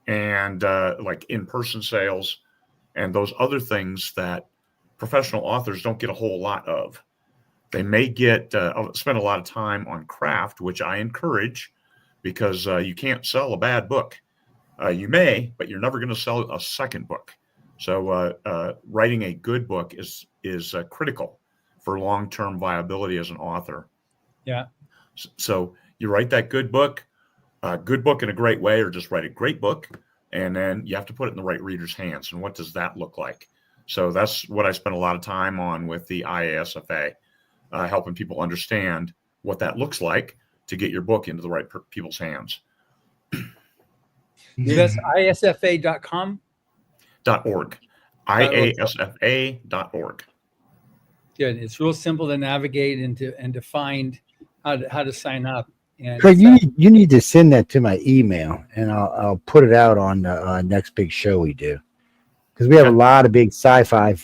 and like in-person sales, and those other things that professional authors don't get a whole lot of. They may get spend a lot of time on craft, which I encourage, because you can't sell a bad book. You may, but you're never going to sell a second book. So writing a good book is critical for long-term viability as an author. Yeah. So you write that good book in a great way, or just write a great book, and then you have to put it in the right reader's hands. And what does that look like? So that's what I spent a lot of time on with the IASFA, helping people understand what that looks like to get your book into the right people's hands. That's isfa.com? .org. IASFA.org. Good. It's real simple to navigate and to find how to sign up. And Craig, you need to send that to my email, and I'll put it out on the next big show we do, because we have a lot of big sci-fi.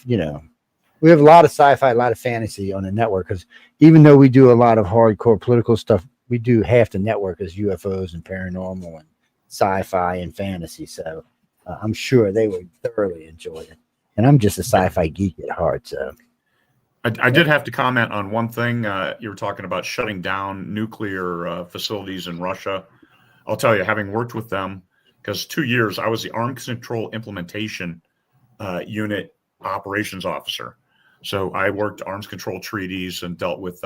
We have a lot of sci-fi, a lot of fantasy on the network. Because even though we do a lot of hardcore political stuff, we do half the network is UFOs and paranormal and sci-fi and fantasy. So I'm sure they would thoroughly enjoy it. And I'm just a sci-fi geek at heart. So I did have to comment on one thing. You were talking about shutting down nuclear facilities in Russia. I'll tell you, having worked with them, because 2 years I was the Arms Control Implementation Unit Operations Officer. So I worked arms control treaties and dealt with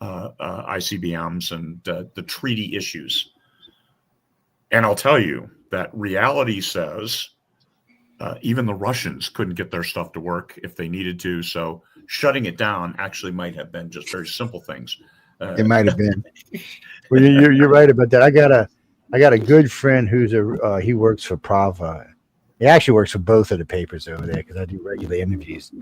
ICBMs and the treaty issues. And I'll tell you that reality says even the Russians couldn't get their stuff to work if they needed to. So shutting it down actually might have been just very simple things. It might have been. Well, you're right about that. I got a good friend who's he works for Prava. He actually works for both of the papers over there, because I do regular interviews.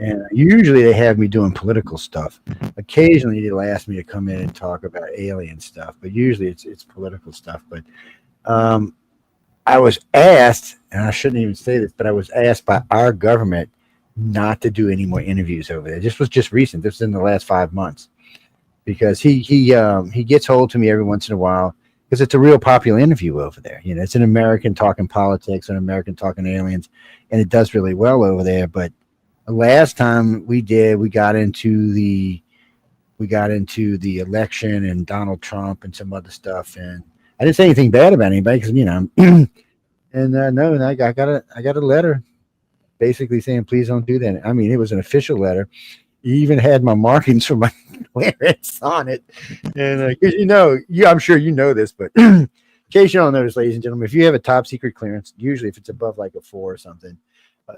And usually they have me doing political stuff. Occasionally they'll ask me to come in and talk about alien stuff, but usually it's political stuff. But I was asked, and I shouldn't even say this, but I was asked by our government not to do any more interviews over there. This was just recent. This was in the last 5 months, because he gets hold to me every once in a while, because it's a real popular interview over there. It's an American talking politics, an American talking aliens, and it does really well over there. But the last time we got into the election and Donald Trump and some other stuff, and I didn't say anything bad about anybody, because and I got a letter basically saying please don't do that. I mean, it was an official letter. He even had my markings for my clearance on it. And because I'm sure you know this, but in case you don't know this, ladies and gentlemen, if you have a top secret clearance, usually if it's above like a 4 or something,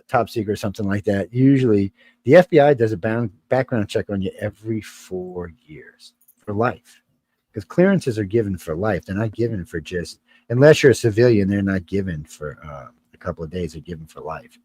top secret or something like that, usually the FBI does a background check on you every 4 years for life. Because clearances are given for life. They're not given for just, unless you're a civilian, they're not given for a couple of days. They're given for life.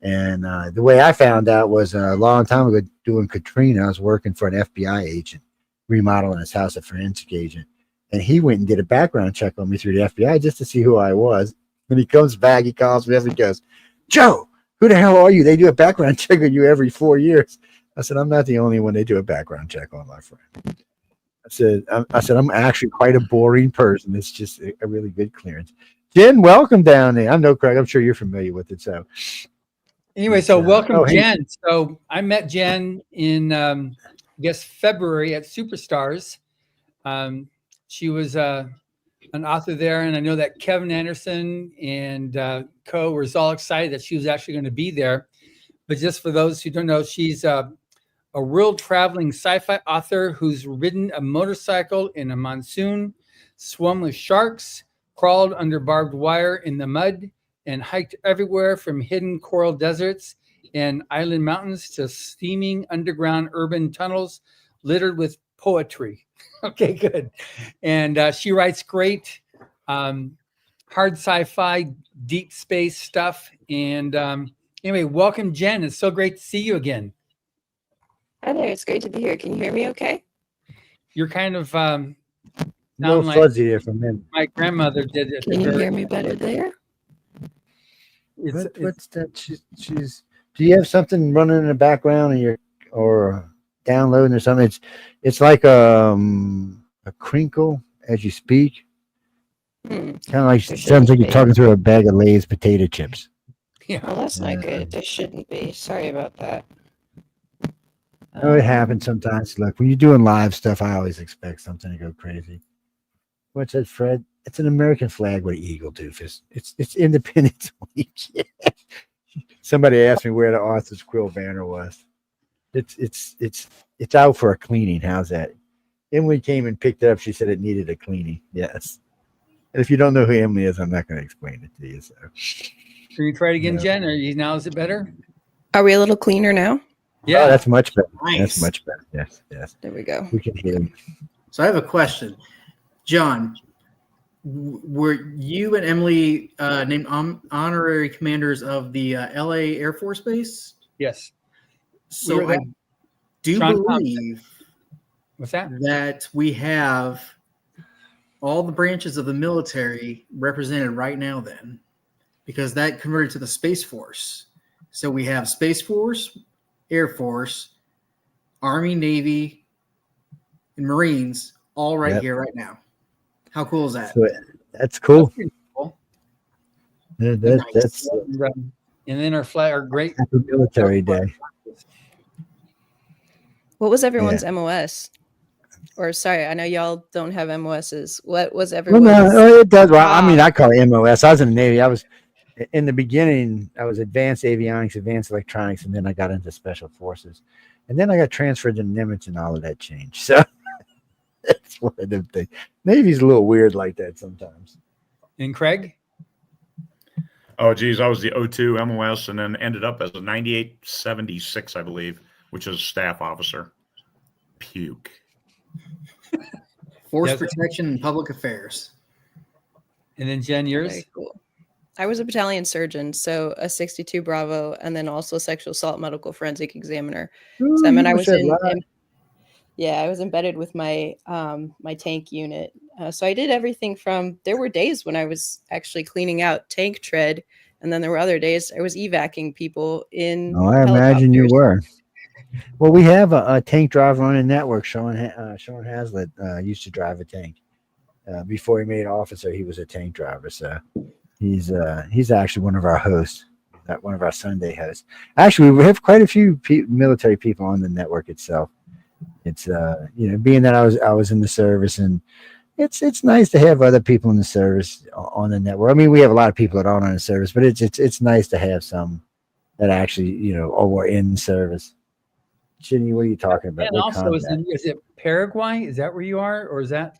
And the way I found out was a long time ago doing Katrina. I was working for an FBI agent, remodeling his house, a forensic agent. And he went and did a background check on me through the FBI just to see who I was. When he comes back, he calls me up and he goes, "Joe, who the hell are you? They do a background check on you every 4 years." I said, "I'm not the only one they do a background check on, my friend." I said, "I'm actually quite a boring person. It's just a really good clearance." Jen, welcome down there. I know, Craig, I'm sure you're familiar with it. So anyway, welcome, Jen. So I met Jen in, I guess, February at Superstars. She was an author there, and I know that Kevin Anderson and co was all excited that she was actually going to be there. But just for those who don't know, she's a world-traveling sci-fi author who's ridden a motorcycle in a monsoon, swum with sharks, crawled under barbed wire in the mud, and hiked everywhere from hidden coral deserts and island mountains to steaming underground urban tunnels littered with poetry. Okay, good. And she writes great hard sci-fi, deep space stuff. And anyway, welcome, Jen. It's so great to see you again. Hi there. It's great to be here. Can you hear me okay? You're kind of No sound like fuzzy there from him. my grandmother did it. Can you hear me better there? What's that? She's. Do you have something running in the background, or downloading or something? It's like a crinkle as you speak. Kind of like sounds like you're talking through a bag of Lay's potato chips. Yeah. Well, that's not good. There shouldn't be. Sorry about that. Oh, it happens sometimes. Look, when you're doing live stuff, I always expect something to go crazy. What's that, Fred? It's an American flag with an eagle, doofus. It's Independence Week. Somebody asked me where the Arthur's Quill banner was. It's out for a cleaning. How's that? Emily came and picked it up. She said it needed a cleaning. Yes. And if you don't know who Emily is, I'm not going to explain it to you. So, Can you try it again, Jen? Now is it better? Are we a little cleaner now? Yeah, that's much better. Nice. That's much better. Yes. There we go. We can hear you. So I have a question, John. Were you and Emily named honorary commanders of the LA Air Force Base? Yes. So We were I do Sean believe What's that? that we have all the branches of the military represented right now then, because that converted to the Space Force. So we have Space Force, Air Force, Army, Navy, and Marines all right here right now. How cool is that? So that's cool. That's pretty cool. That's And then our flag, our great Happy Military Day. What was everyone's MOS? Or sorry, I know y'all don't have MOSs. What was Well, everyone's? no, it does. Well, I mean, I call it MOS. I was in the Navy. I was in the beginning. I was advanced avionics, advanced electronics, and then I got into special forces, and then I got transferred to Nimitz, and all of that changed. So that's one of them things. Navy's a little weird like that sometimes. And Craig? Oh, geez. I was the 02 MOS and then ended up as a 9876, I believe, which is staff officer. Puke. Force protection and public affairs. And then Jen, yours? Very cool. I was a battalion surgeon, so a 62 Bravo, and then also sexual assault medical forensic examiner. Ooh, So I mean, I was I was embedded with my my tank unit. So I did everything from, there were days when I was actually cleaning out tank tread, and then there were other days I was evacing people in. Oh, I imagine you were. Well, we have a tank driver on the network. Sean Hazlitt used to drive a tank. Before he made officer, he was a tank driver. So he's actually one of our hosts, one of our Sunday hosts. Actually, we have quite a few military people on the network itself. It's being that I was in the service, and it's nice to have other people in the service on the network. I mean, we have a lot of people that aren't on the service, but it's nice to have some that actually are in service. Ginny, what are you talking about? And also, is it Paraguay? Is that where you are, or is that?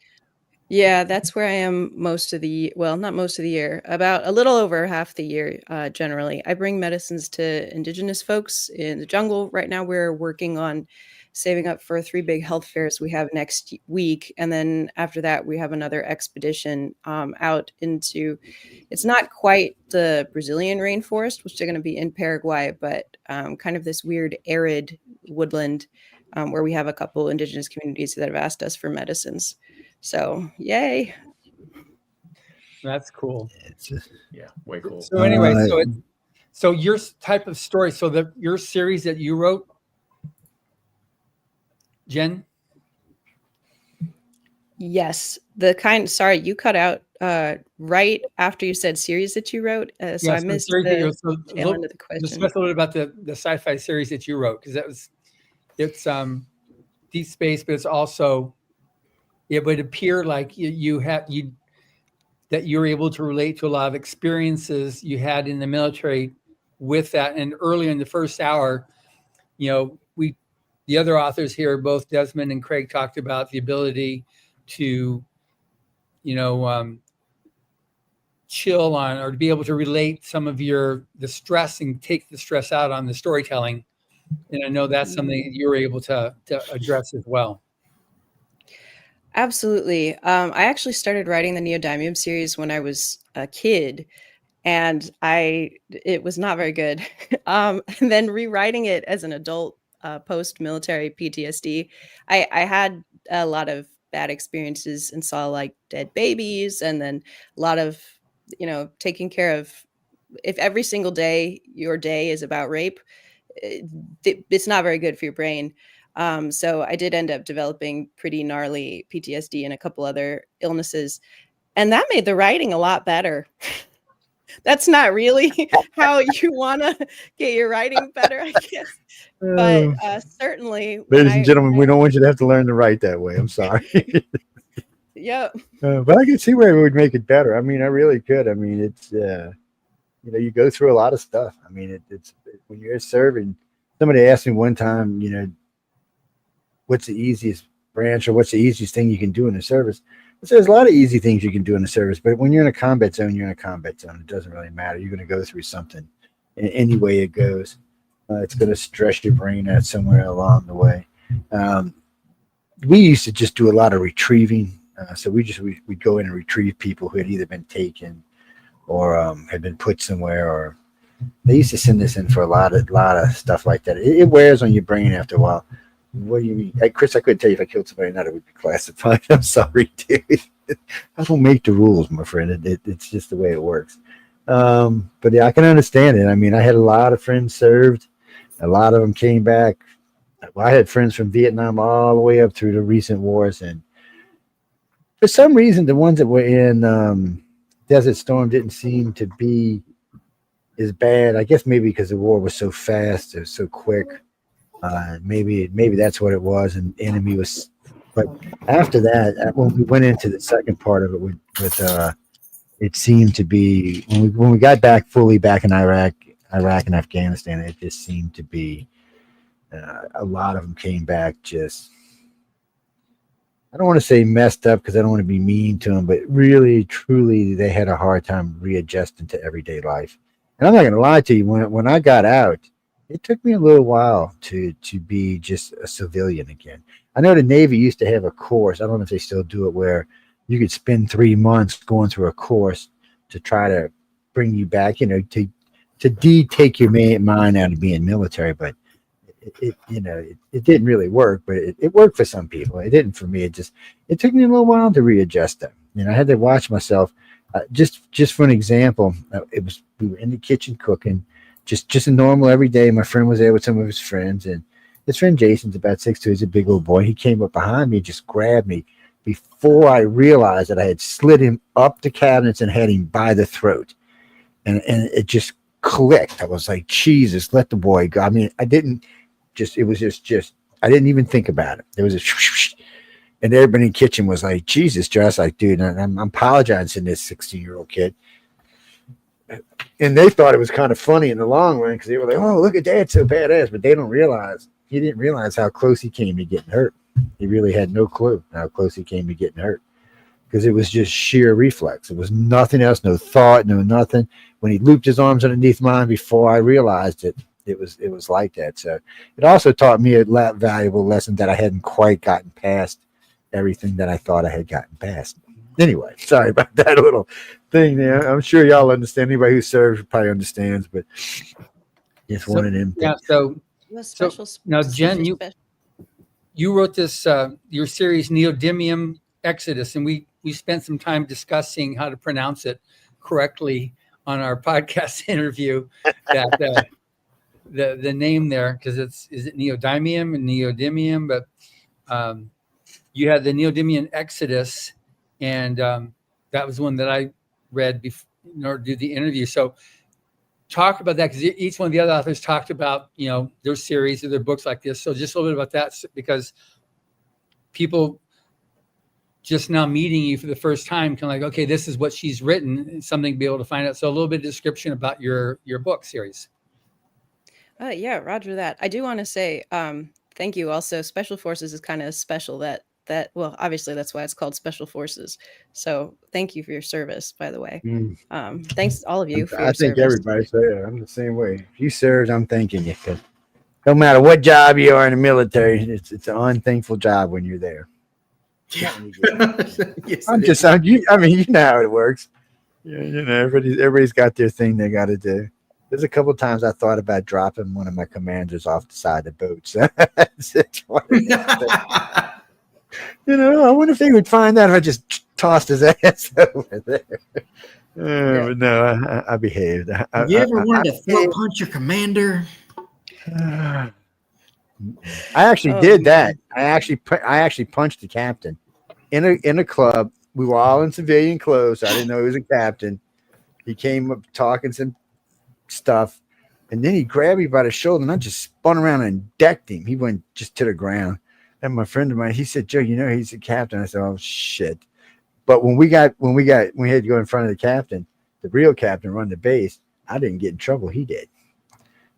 Yeah, that's where I am most of the, well, not most of the year, about a little over half the year, generally. I bring medicines to indigenous folks in the jungle. Right now, we're working on saving up for 3 big health fairs we have next week. And then after that, we have another expedition out into, it's not quite the Brazilian rainforest, which they're going to be in Paraguay, but kind of this weird arid woodland where we have a couple indigenous communities that have asked us for medicines. So, yay. That's cool. Yeah, way cool. So anyway, so your type of story, so your series that you wrote, Jen? Yes. Sorry, you cut out right after you said series that you wrote. So I missed the tail end of the question. Discuss a little bit about the sci-fi series that you wrote, because it's deep space, but it's also, it would appear like that you were able to relate to a lot of experiences you had in the military with that. And earlier in the first hour, the other authors here, both Desmond and Craig, talked about the ability to, chill on, or to be able to relate some of the stress and take the stress out on the storytelling. And I know that's something that you were able to address as well. Absolutely. I actually started writing the Neodymium series when I was a kid, and it was not very good. And then rewriting it as an adult, post-military PTSD, I had a lot of bad experiences and saw like dead babies, and then a lot of, taking care of, if every single day your day is about rape, it's not very good for your brain. So I did end up developing pretty gnarly PTSD and a couple other illnesses, and that made the writing a lot better. That's not really how you want to get your writing better, I guess. But certainly, ladies and gentlemen, we don't want you to have to learn to write that way. I'm sorry. Yep. But I can see where it would make it better. I mean, I really could. I mean, it's you go through a lot of stuff. I mean, it's when you're serving. Somebody asked me one time, what's the easiest branch or what's the easiest thing you can do in the service? So there's a lot of easy things you can do in the service, but when you're in a combat zone, you're in a combat zone. It doesn't really matter. You're going to go through something in any way it goes. It's going to stress your brain out somewhere along the way. We used to just do a lot of retrieving. So we'd go in and retrieve people who had either been taken or had been put somewhere, or they used to send us in for a lot of stuff like that. It wears on your brain after a while. What do you mean? Hey, Chris, I couldn't tell you if I killed somebody or not, it would be classified. I'm sorry, dude. I don't make the rules, my friend. It's just the way it works. But yeah, I can understand it. I mean, I had a lot of friends served. A lot of them came back. Well, I had friends from Vietnam all the way up through the recent wars. And for some reason, the ones that were in Desert Storm didn't seem to be as bad. I guess maybe because the war was so fast, it was so quick. Maybe that's what it was, and the enemy was. But after that, when we went into the second part of it, with it seemed to be when we got back fully back in Iraq and Afghanistan, it just seemed to be a lot of them came back just. I don't want to say messed up because I don't want to be mean to them, but really, truly, they had a hard time readjusting to everyday life. And I'm not going to lie to you, when I got out, it took me a little while to be just a civilian again. I know the Navy used to have a course. I don't know if they still do it, where you could spend 3 months going through a course to try to bring you back, to take your mind out of being military. But it didn't really work, but it worked for some people. It didn't for me. It took me a little while to readjust that. I had to watch myself. Just for an example, we were in the kitchen cooking, just a normal every day. My friend was there with some of his friends, and his friend Jason's about 6'2". He's a big old boy. He came up behind me, just grabbed me before I realized that I had slid him up the cabinets and had him by the throat, and it just clicked. I was like, Jesus, let the boy go. I mean, I didn't just. It was just. I didn't even think about it. There was a. And everybody in the kitchen was like, Jesus, Josh, like, dude, I'm apologizing to this 16-year-old kid. And they thought it was kind of funny in the long run because they were like, oh, look at Dad, so badass. But they don't realize, he didn't realize how close he came to getting hurt. He really had no clue how close he came to getting hurt because it was just sheer reflex. It was nothing else, no thought, no nothing. When he looped his arms underneath mine before I realized it, it was like that. So it also taught me a valuable lesson that I hadn't quite gotten past everything that I thought I had gotten past. Anyway, sorry about that little thing there. I'm sure y'all understand. Anybody who serves probably understands, but just one of them. Yeah. So now, Jen, you wrote this your series Neodymium Exodus, and we spent some time discussing how to pronounce it correctly on our podcast interview. That the name there, because is it neodymium and neodymium, but you had the Neodymium Exodus, and that was one that I read before in order to do the interview. So talk about that, because each one of the other authors talked about their series or their books like this. So just a little bit about that, because people just now meeting you for the first time can like, okay, this is what she's written, something to be able to find out. So a little bit of description about your book series. Yeah, roger that. I do want to say thank you. Also, Special Forces is kind of special that well, obviously that's why it's called Special Forces. So thank you for your service, by the way. Thanks all of you for your service. I think everybody. So yeah, I'm the same way. If you served, I'm thanking you, because no matter what job you are in the military, it's an unthankful job when you're there. Yeah. Yes, I mean, you know how it works. Everybody's got their thing they got to do. There's a couple of times I thought about dropping one of my commanders off the side of the boat. So I wonder if they would find out if I just tossed his ass over there. But no, I behaved. Have you ever wanted to throat punch your commander? I actually did that. I actually punched the captain in a club. We were all in civilian clothes. So I didn't know he was a captain. He came up talking some stuff, and then he grabbed me by the shoulder, and I just spun around and decked him. He went just to the ground. And my friend of mine, he said, "Joe, he's the captain." I said, "Oh shit!" But when we had to go in front of the captain, the real captain, run the base. I didn't get in trouble. He did.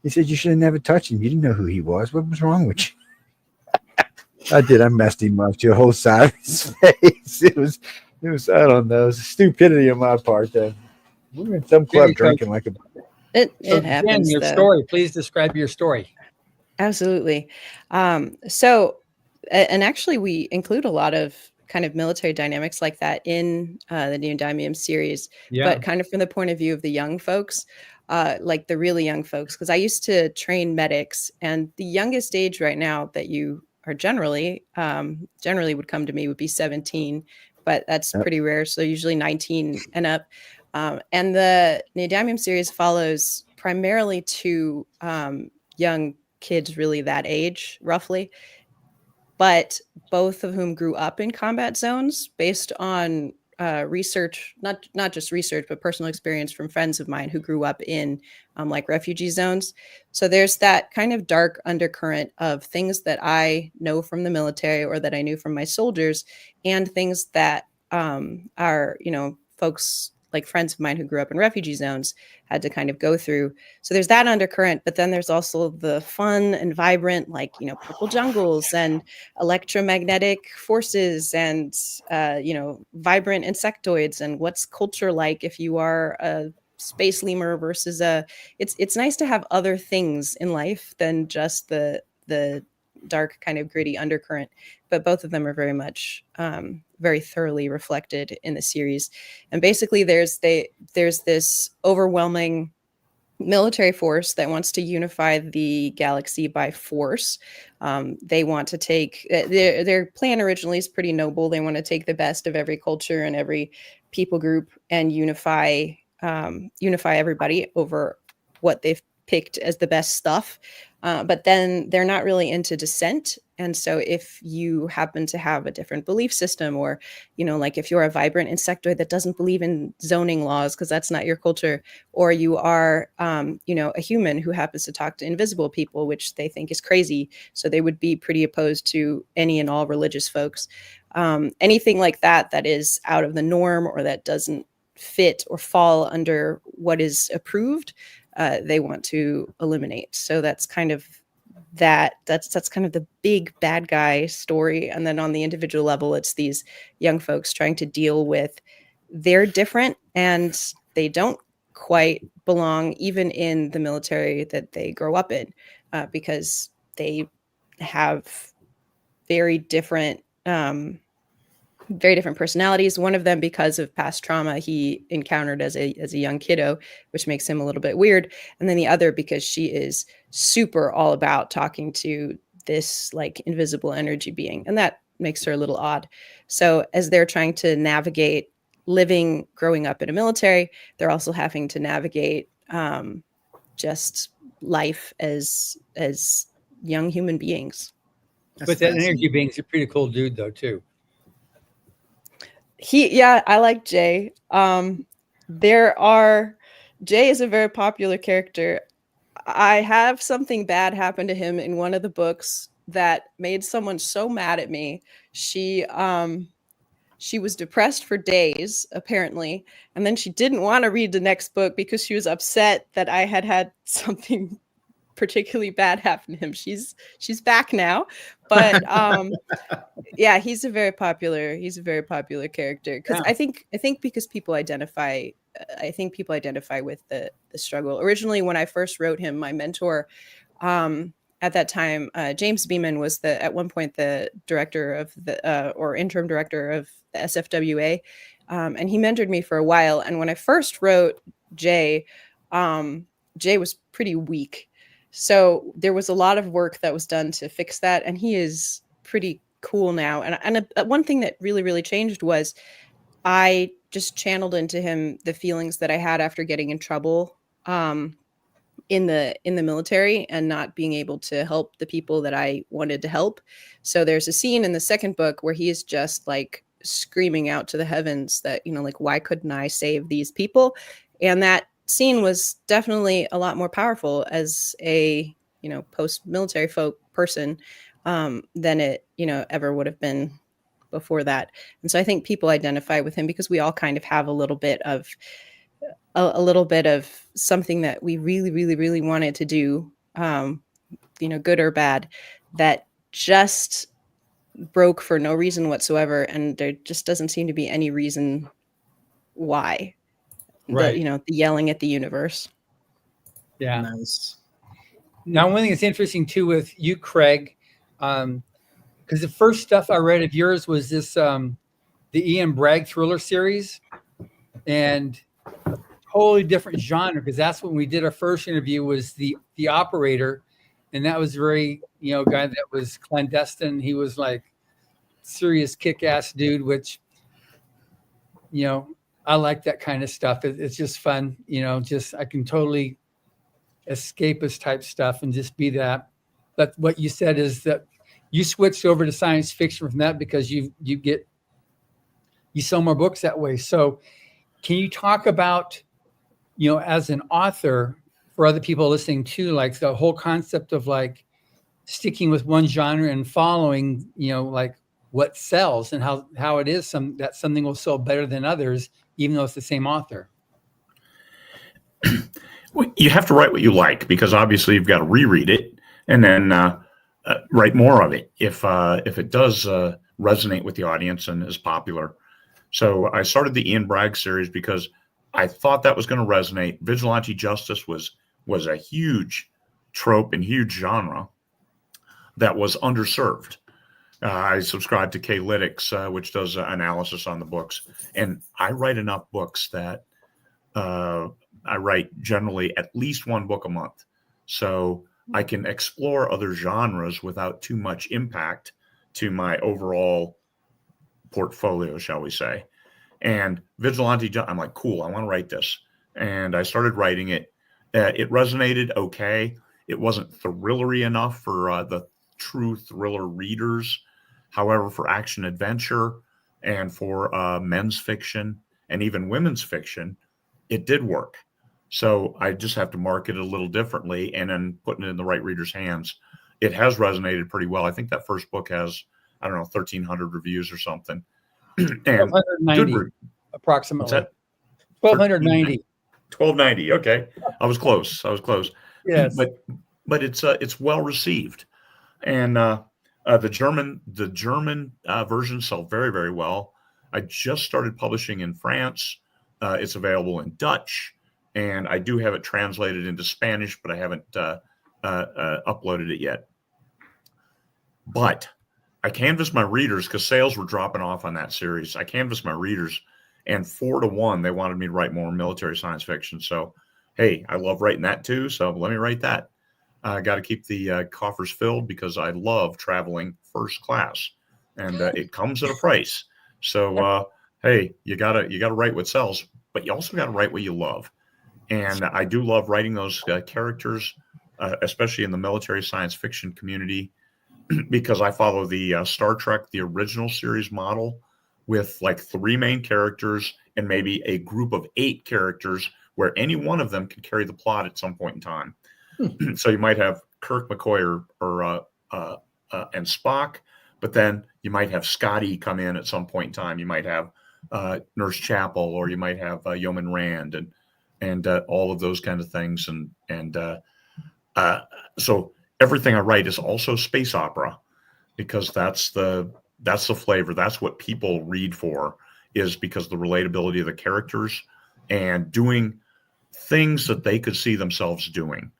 He said, "You should have never touched him. You didn't know who he was. What was wrong with you?" I did. I messed him up to the whole side of his face. It was. I don't know. It was stupidity on my part. Though we were in some club drinking like a. It happens. Your story. Please describe your story. Absolutely. So, and actually, we include a lot of kind of military dynamics like that in the Neodymium series, but kind of from the point of view of the young folks. Like the really young folks, because I used to train medics, and the youngest age right now that you are generally would come to me would be 17, but that's pretty rare. So usually 19 and up. And the Neodymium series follows primarily two young kids, really that age, roughly, but both of whom grew up in combat zones based on research, not just research, but personal experience from friends of mine who grew up in like refugee zones. So there's that kind of dark undercurrent of things that I know from the military or that I knew from my soldiers, and things that are, folks like friends of mine who grew up in refugee zones had to kind of go through. So there's that undercurrent, but then there's also the fun and vibrant, like, purple jungles and electromagnetic forces and, vibrant insectoids, and what's culture like if you are a space lemur versus it's nice to have other things in life than just the dark kind of gritty undercurrent, but both of them are very much very thoroughly reflected in the series. And basically there's this overwhelming military force that wants to unify the galaxy by force. They want to take their plan originally is pretty noble. They want to take the best of every culture and every people group and unify everybody over what they've picked as the best stuff. But then they're not really into dissent. And so if you happen to have a different belief system, or, like if you're a vibrant insectoid that doesn't believe in zoning laws because that's not your culture, or you are, a human who happens to talk to invisible people, which they think is crazy. So they would be pretty opposed to any and all religious folks. Anything like that is out of the norm or that doesn't fit or fall under what is approved, they want to eliminate. So that's kind of that's kind of the big bad guy story. And then on the individual level, it's these young folks trying to deal with they're different and they don't quite belong even in the military that they grow up in, because they have very different personalities. One of them, because of past trauma he encountered as a young kiddo, which makes him a little bit weird. And then the other, because she is super all about talking to this like invisible energy being, and that makes her a little odd. So as they're trying to navigate growing up in a military, they're also having to navigate just life as young human beings. But that energy being's a pretty cool dude though too. I like Jay. Jay is a very popular character. I have something bad happen to him in one of the books that made someone so mad at me. She was depressed for days, apparently, and then she didn't want to read the next book because she was upset that I had something particularly bad happen to him. She's back now, but yeah, he's a very popular character because I think because people identify with the struggle. Originally, when I first wrote him, my mentor at that time, James Beeman, was at one point the director of the or interim director of the SFWA, and he mentored me for a while. And when I first wrote Jay, Jay was pretty weak. So there was a lot of work that was done to fix that. And he is pretty cool now. And one thing that really, really changed was I just channeled into him the feelings that I had after getting in trouble in the military and not being able to help the people that I wanted to help. So there's a scene in the second book where he is just like screaming out to the heavens that, you know, like, why couldn't I save these people? And that scene was definitely a lot more powerful as a, you know, post-military folk person than it, you know, ever would have been before that. And so I think people identify with him because we all kind of have a little bit of something that we really, really, really wanted to do, you know, good or bad, that just broke for no reason whatsoever. And there just doesn't seem to be any reason why. Right. You know, the yelling at the universe. Yeah. Nice. Now, one thing that's interesting too with you, Craig, because the first stuff I read of yours was this, the Ian Bragg thriller series, and totally different genre, because that's when we did our first interview was the operator, and that was very, you know, guy that was clandestine. He was like serious kick-ass dude, which, you know, I like that kind of stuff. It's just fun, you know, just I can totally escapist type stuff and just be that. But what you said is that you switched over to science fiction from that because you sell more books that way. So can you talk about, you know, as an author, for other people listening too, like the whole concept of like sticking with one genre and following, you know, like what sells and how it is that something will sell better than others, even though it's the same author? You have to write what you like, because obviously you've got to reread it and then write more of it if it does resonate with the audience and is popular. So I started the Ian Bragg series because I thought that was going to resonate. Vigilante justice was a huge trope and huge genre that was underserved. I subscribe to K-Lytics, which does analysis on the books, and I write enough books that I write generally at least one book a month, so I can explore other genres without too much impact to my overall portfolio, shall we say. And Vigilante, I'm like, cool, I want to write this. And I started writing it. It resonated okay. It wasn't thrillery enough for the true thriller readers. However, for action adventure and for men's fiction and even women's fiction, it did work. So I just have to market it a little differently and then putting it in the right reader's hands. It has resonated pretty well. I think that first book has, I don't know, 1,300 reviews or something. And 190 approximately. What's that? 1,290. 1,290. Okay, I was close. Yes, but it's well received, and the German version sell very, very well. I just started publishing in France. It's available in Dutch, and I do have it translated into Spanish, but I haven't uploaded it yet. But I canvassed my readers because sales were dropping off on that series. I canvassed my readers, and 4-1, they wanted me to write more military science fiction. So, hey, I love writing that too. So let me write that. I got to keep the coffers filled because I love traveling first class, and it comes at a price. So, hey, you gotta write what sells, but you also got to write what you love. And I do love writing those characters, especially in the military science fiction community, because I follow the Star Trek, the original series model, with like 3 main characters and maybe a group of 8 characters where any one of them can carry the plot at some point in time. So you might have Kirk, McCoy, or and Spock, but then you might have Scotty come in at some point in time. You might have Nurse Chapel, or you might have Yeoman Rand, and all of those kind of things. And so everything I write is also space opera, because that's the flavor. That's what people read for, is because the relatability of the characters and doing things that they could see themselves doing.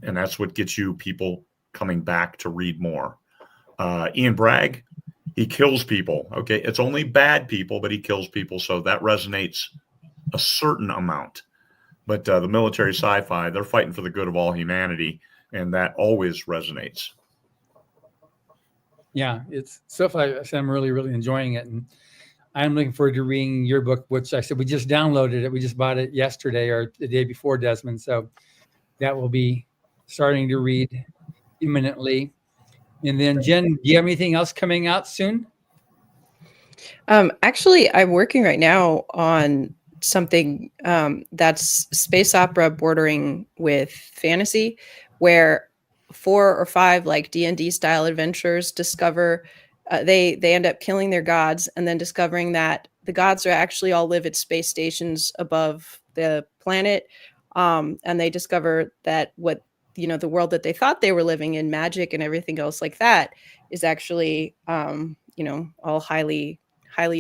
And that's what gets you people coming back to read more. Ian Bragg, he kills people. Okay. It's only bad people, but he kills people. So that resonates a certain amount. But the military sci-fi, they're fighting for the good of all humanity. And that always resonates. Yeah, it's so far. I'm really, really enjoying it, and I'm looking forward to reading your book, which I said we just downloaded it. We just bought it yesterday or the day before, Desmond. So that will be starting to read imminently. And then, Jen, do you have anything else coming out soon? Actually, I'm working right now on something that's space opera bordering with fantasy, where 4 or 5 like D&D style adventurers discover they end up killing their gods and then discovering that the gods are actually all live at space stations above the planet, and they discover that what the world that they thought they were living in, magic and everything else like that, is actually all highly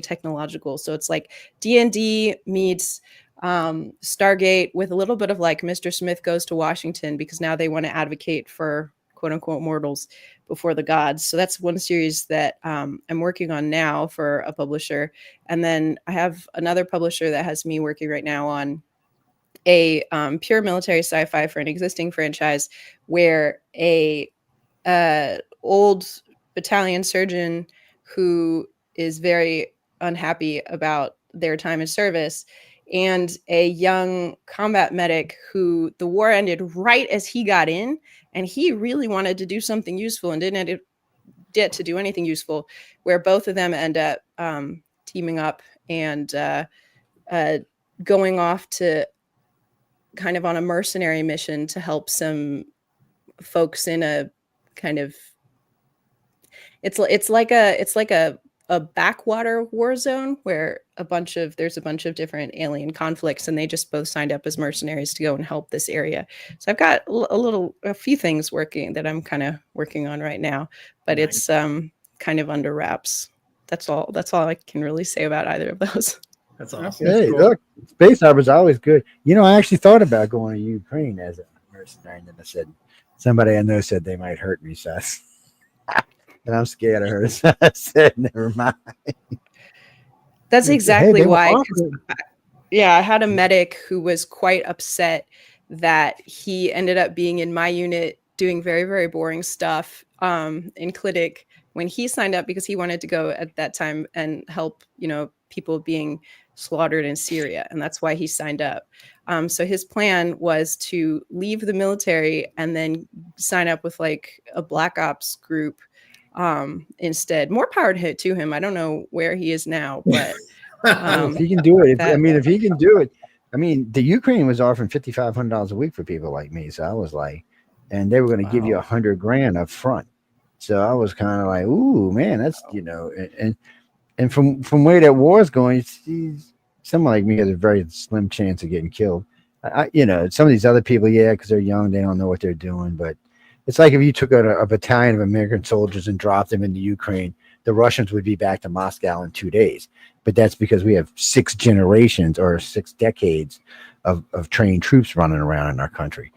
technological. So it's like D&D meets Stargate with a little bit of like Mr. Smith Goes to Washington, because now they want to advocate for quote unquote mortals before the gods. So that's one series that I'm working on now for a publisher. And then I have another publisher that has me working right now on a pure military sci-fi for an existing franchise, where a old battalion surgeon who is very unhappy about their time in service, and a young combat medic who the war ended right as he got in, and he really wanted to do something useful and didn't get to do anything useful, where both of them end up teaming up and going off to kind of on a mercenary mission to help some folks in a kind of it's like a backwater war zone where there's a bunch of different alien conflicts, and they just both signed up as mercenaries to go and help this area. So I've got a few things working that I'm kind of working on right now, but nice. It's kind of under wraps. That's all I can really say about either of those. That's awesome. Hey, cool. Look, space opera is always good. I actually thought about going to Ukraine as a mercenary, and then I said, somebody I know said they might hurt me, so and I'm scared of her. So I said, never mind. That's exactly why. Yeah, I had a medic who was quite upset that he ended up being in my unit doing very, very boring stuff in clinic when he signed up, because he wanted to go at that time and help, people being slaughtered in Syria. And that's why he signed up. So his plan was to leave the military and then sign up with like a Black Ops group instead. More power to him. I don't know where he is now, but if he can do it, if he can do it, the Ukraine was offering $5,500 a week for people like me. So I was like, and they were going to give you $100,000 up front. So I was kind of like, ooh, man, that's and from where that war is going, someone like me has a very slim chance of getting killed. Some of these other people, because they're young, they don't know what they're doing. But it's like if you took a battalion of American soldiers and dropped them into Ukraine, the Russians would be back to Moscow in 2 days. But that's because we have 6 generations or 6 decades of trained troops running around in our country.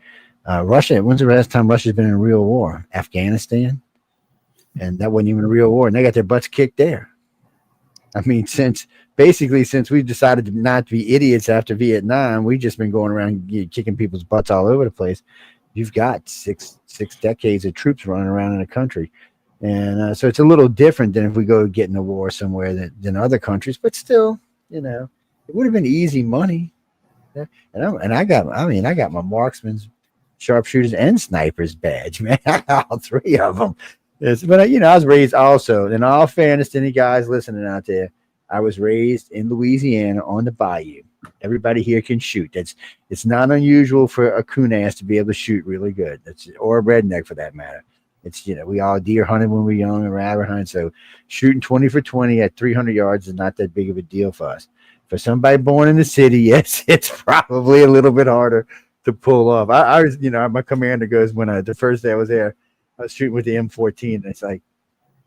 Russia, when's the last time Russia's been in a real war? Afghanistan? And that wasn't even a real war. And they got their butts kicked there. Since we decided not to be idiots after Vietnam, we've just been going around kicking people's butts all over the place. You've got six decades of troops running around in the country. And so it's a little different than if we go get in a war somewhere than other countries, but still, it would have been easy money. And I got my marksman's, sharpshooters, and snipers badge, man. I got all 3 of them. But I was raised also, in all fairness to any guys listening out there, I was raised in Louisiana on the bayou. Everybody here can shoot. It's not unusual for a coon ass to be able to shoot really good. Or a redneck for that matter. It's we all deer hunted when we were young and rabbit hunted, so shooting 20 for 20 at 300 yards is not that big of a deal for us. For somebody born in the city, yes, it's probably a little bit harder to pull off. I was, my commander goes, when the first day I was there, I was shooting with the M14, and it's like,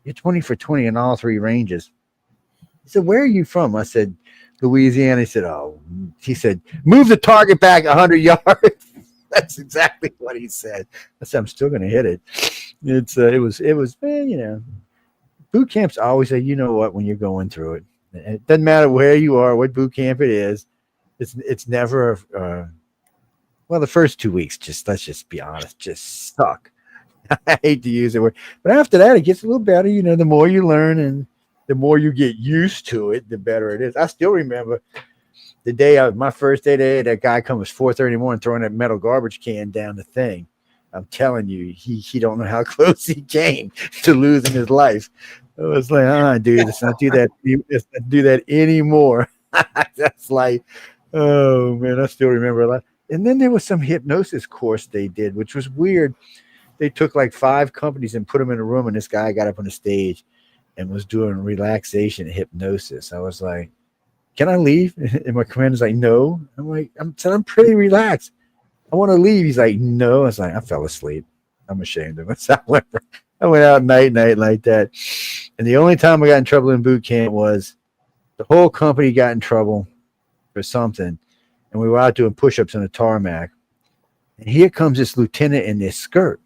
you're 20 for 20 in all 3 ranges. He said, where are you from? I said, Louisiana. He said, move the target back 100 yards. That's exactly what he said. I said, I'm still going to hit it. It was, man, boot camps always say, when you're going through it, it doesn't matter where you are, what boot camp it is. It's never, the first 2 weeks, let's just be honest, just suck. I hate to use the word, but after that, it gets a little better. You know, the more you learn and the more you get used to it, the better it is. I still remember the day my first day there, that guy comes 4:30 in the morning throwing that metal garbage can down the thing. I'm telling you, he don't know how close he came to losing his life. I was like, dude, let's not do that. Let's not do that anymore. That's like, oh man, I still remember a lot. And then there was some hypnosis course they did, which was weird. They took like 5 companies and put them in a room, and this guy got up on the stage and was doing relaxation hypnosis. I was like, can I leave? And my commander's like, no. I'm like, I'm pretty relaxed. I want to leave. He's like, no. I was like, I fell asleep. I'm ashamed of myself. I went out night like that. And the only time I got in trouble in boot camp was the whole company got in trouble for something. And we were out doing push-ups on the tarmac. And here comes this lieutenant in this skirt.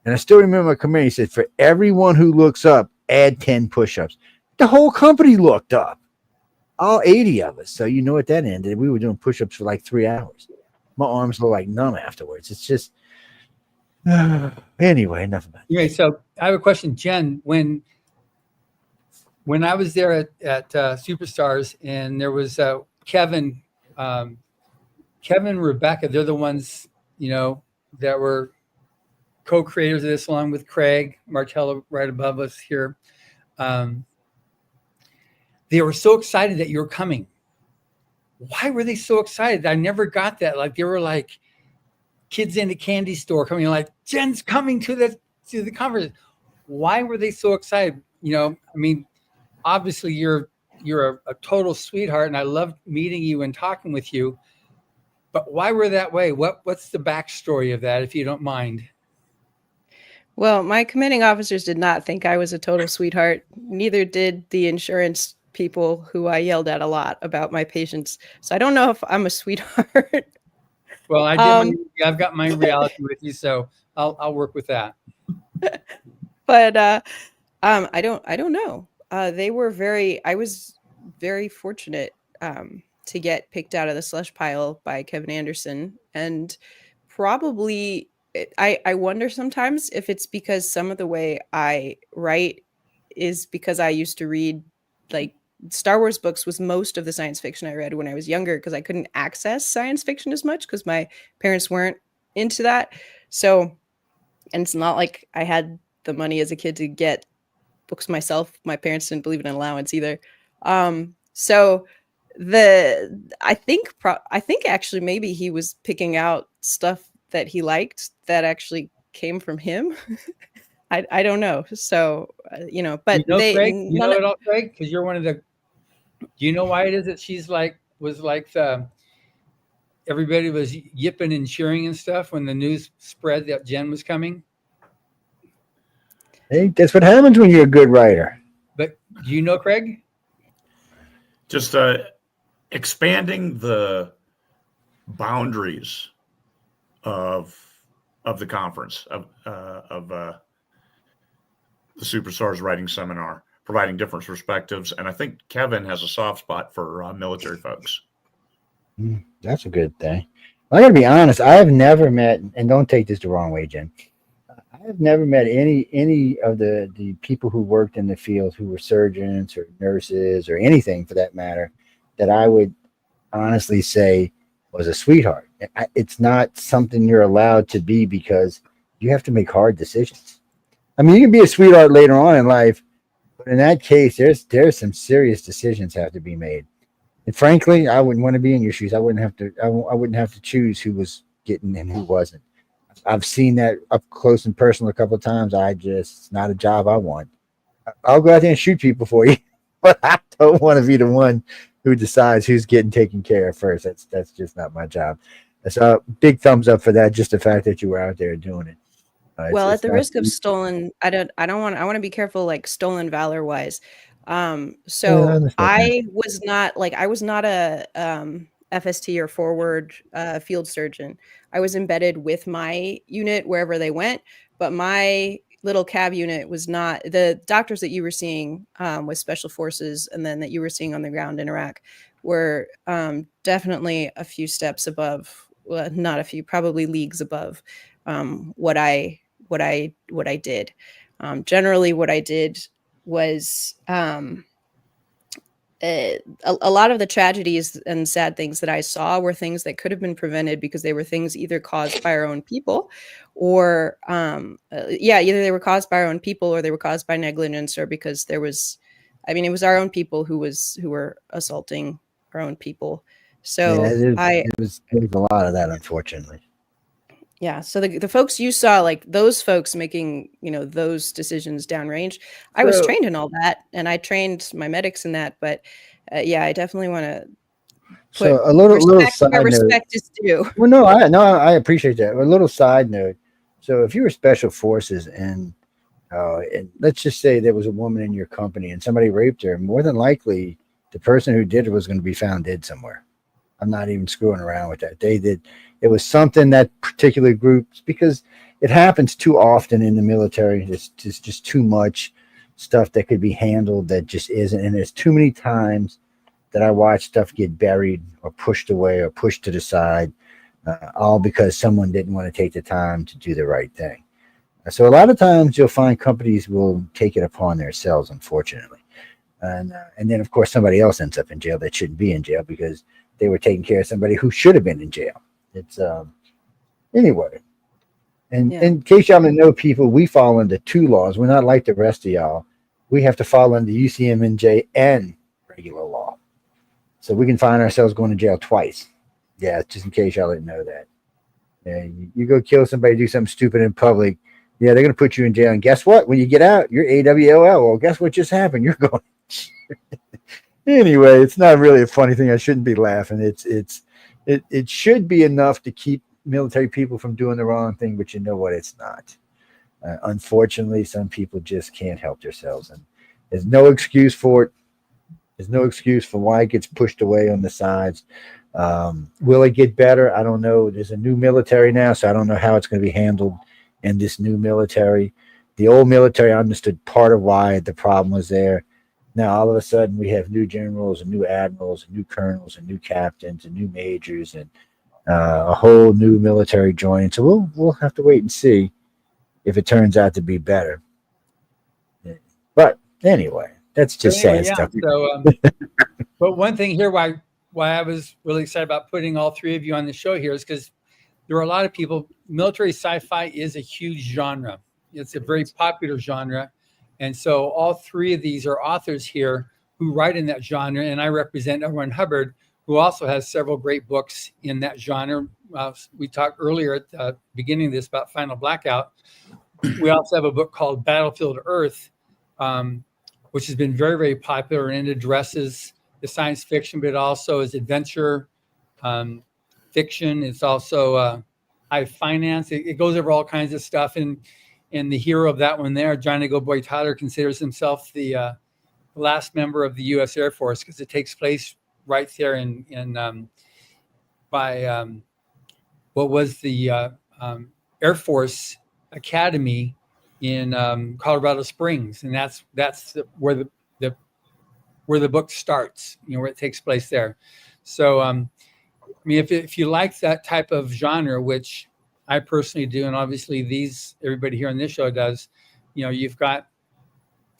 And I still remember my commander. He said, for everyone who looks up, add 10 push-ups. The whole company looked up. All 80 of us. So you know what that ended. We were doing push-ups for like 3 hours. My arms were like numb afterwards. It's just anyway, enough about it. Okay, so I have a question, Jen. When I was there at Superstars, and there was Kevin, Rebecca, they're the ones, you know, that were co-creators of this, along with Craig Martelle right above us here. They were so excited that you were coming. Why were they so excited? I never got that. Like, they were like kids in a candy store coming, like, Jen's coming to the conference. Why were they so excited? You know, I mean, obviously you're a total sweetheart, and I loved meeting you and talking with you. But why were that way? What's the backstory of that, if you don't mind? Well, my commanding officers did not think I was a total sweetheart. Neither did the insurance people, who I yelled at a lot about my patients. So I don't know if I'm a sweetheart. Well, I've got my reality with you, so I'll work with that. But I don't know. I was very fortunate to get picked out of the slush pile by Kevin Anderson, and probably I wonder sometimes if it's because some of the way I write is because I used to read, like, Star Wars books was most of the science fiction I read when I was younger, because I couldn't access science fiction as much because my parents weren't into that. So, and it's not like I had the money as a kid to get books myself. My parents didn't believe in an allowance either. So I think actually maybe he was picking out stuff that he liked that actually came from him. I don't know. So, you know, but Craig, you know it all, Craig, because you're one of the. Do you know why it is that she's everybody was yipping and cheering and stuff when the news spread that Jen was coming? Hey, that's what happens when you're a good writer. But do you know, Craig? Just expanding the boundaries of the conference of the Superstars Writing Seminar, providing different perspectives. And I think Kevin has a soft spot for military folks. That's a good thing. I got to be honest. I have never met, and don't take this the wrong way, Jen. I have never met any of the people who worked in the field, who were surgeons or nurses or anything for that matter, that I would honestly say was a sweetheart. It's not something you're allowed to be, because you have to make hard decisions. I mean, you can be a sweetheart later on in life, but in that case, there's some serious decisions have to be made. And frankly, I wouldn't want to be in your shoes. I wouldn't have to choose who was getting and who wasn't. I've seen that up close and personal a couple of times. It's not a job I want. I'll go out there and shoot people for you, but I don't want to be the one who decides who's getting taken care of first. That's just not my job. So big thumbs up for that. Just the fact that you were out there doing it. Well, at the risk of stolen, I want to be careful, like, stolen valor wise. So I was not a FST or forward field surgeon. I was embedded with my unit wherever they went, but my little cab unit was not. The doctors that you were seeing with special forces, and then that you were seeing on the ground in Iraq, were definitely a few steps above, well, not a few, probably leagues above what I what I did. Generally, what I did was a lot of the tragedies and sad things that I saw were things that could have been prevented because they were things either caused by our own people or either they were caused by our own people or they were caused by negligence or because it was our own people who were assaulting our own people. So there was a lot of that, unfortunately. Yeah. So the folks you saw, like those folks making, those decisions downrange, I was trained in all that and I trained my medics in that. But I definitely want to put a little side where note. Respect is due. Well, no, I appreciate that. A little side note. So if you were special forces and let's just say there was a woman in your company and somebody raped her, more than likely the person who did it was going to be found dead somewhere. I'm not even screwing around with that. They did. It was something that particular groups, because it happens too often in the military. It's just too much stuff that could be handled that just isn't. And there's too many times that I watch stuff get buried or pushed away or pushed to the side, all because someone didn't want to take the time to do the right thing. So a lot of times you'll find companies will take it upon themselves, unfortunately. And then, of course, somebody else ends up in jail that shouldn't be in jail because they were taking care of somebody who should have been in jail. It's anyway. And in case y'all didn't know, people, we fall under two laws. We're not like the rest of y'all. We have to fall under UCMNJ and regular law. So we can find ourselves going to jail twice. Yeah, just in case y'all didn't know that. Yeah, you go kill somebody, do something stupid in public. Yeah, they're going to put you in jail. And guess what? When you get out, you're AWOL. Well, guess what just happened? You're going. Anyway, it's not really a funny thing. I shouldn't be laughing. It should be enough to keep military people from doing the wrong thing, but you know what? It's not. Unfortunately, some people just can't help themselves, and there's no excuse for it. There's no excuse for why it gets pushed away on the sides. Will it get better? I don't know. There's a new military now, so I don't know how it's going to be handled in this new military. The old military, I understood part of why the problem was there. Now, all of a sudden, we have new generals and new admirals and new colonels and new captains and new majors and a whole new military joining. So we'll have to wait and see if it turns out to be better. But anyway, that's just sad stuff. So, but one thing here, why I was really excited about putting all three of you on the show here is because there are a lot of people. Military sci-fi is a huge genre. It's a very popular genre. And so all three of these are authors here who write in that genre. And I represent L. Ron Hubbard, who also has several great books in that genre. We talked earlier at the beginning of this about Final Blackout. We also have a book called Battlefield Earth, which has been very, very popular and addresses the science fiction, but it also is adventure fiction. It's also high finance. It goes over all kinds of stuff. And the hero of that one there, Johnny Go Boy Tyler, considers himself the last member of the U.S. Air Force because it takes place right there by what was the Air Force Academy in Colorado Springs, and that's where the book starts. Where it takes place there. So, if you like that type of genre, which I personally do, and obviously everybody here on this show does. You've got,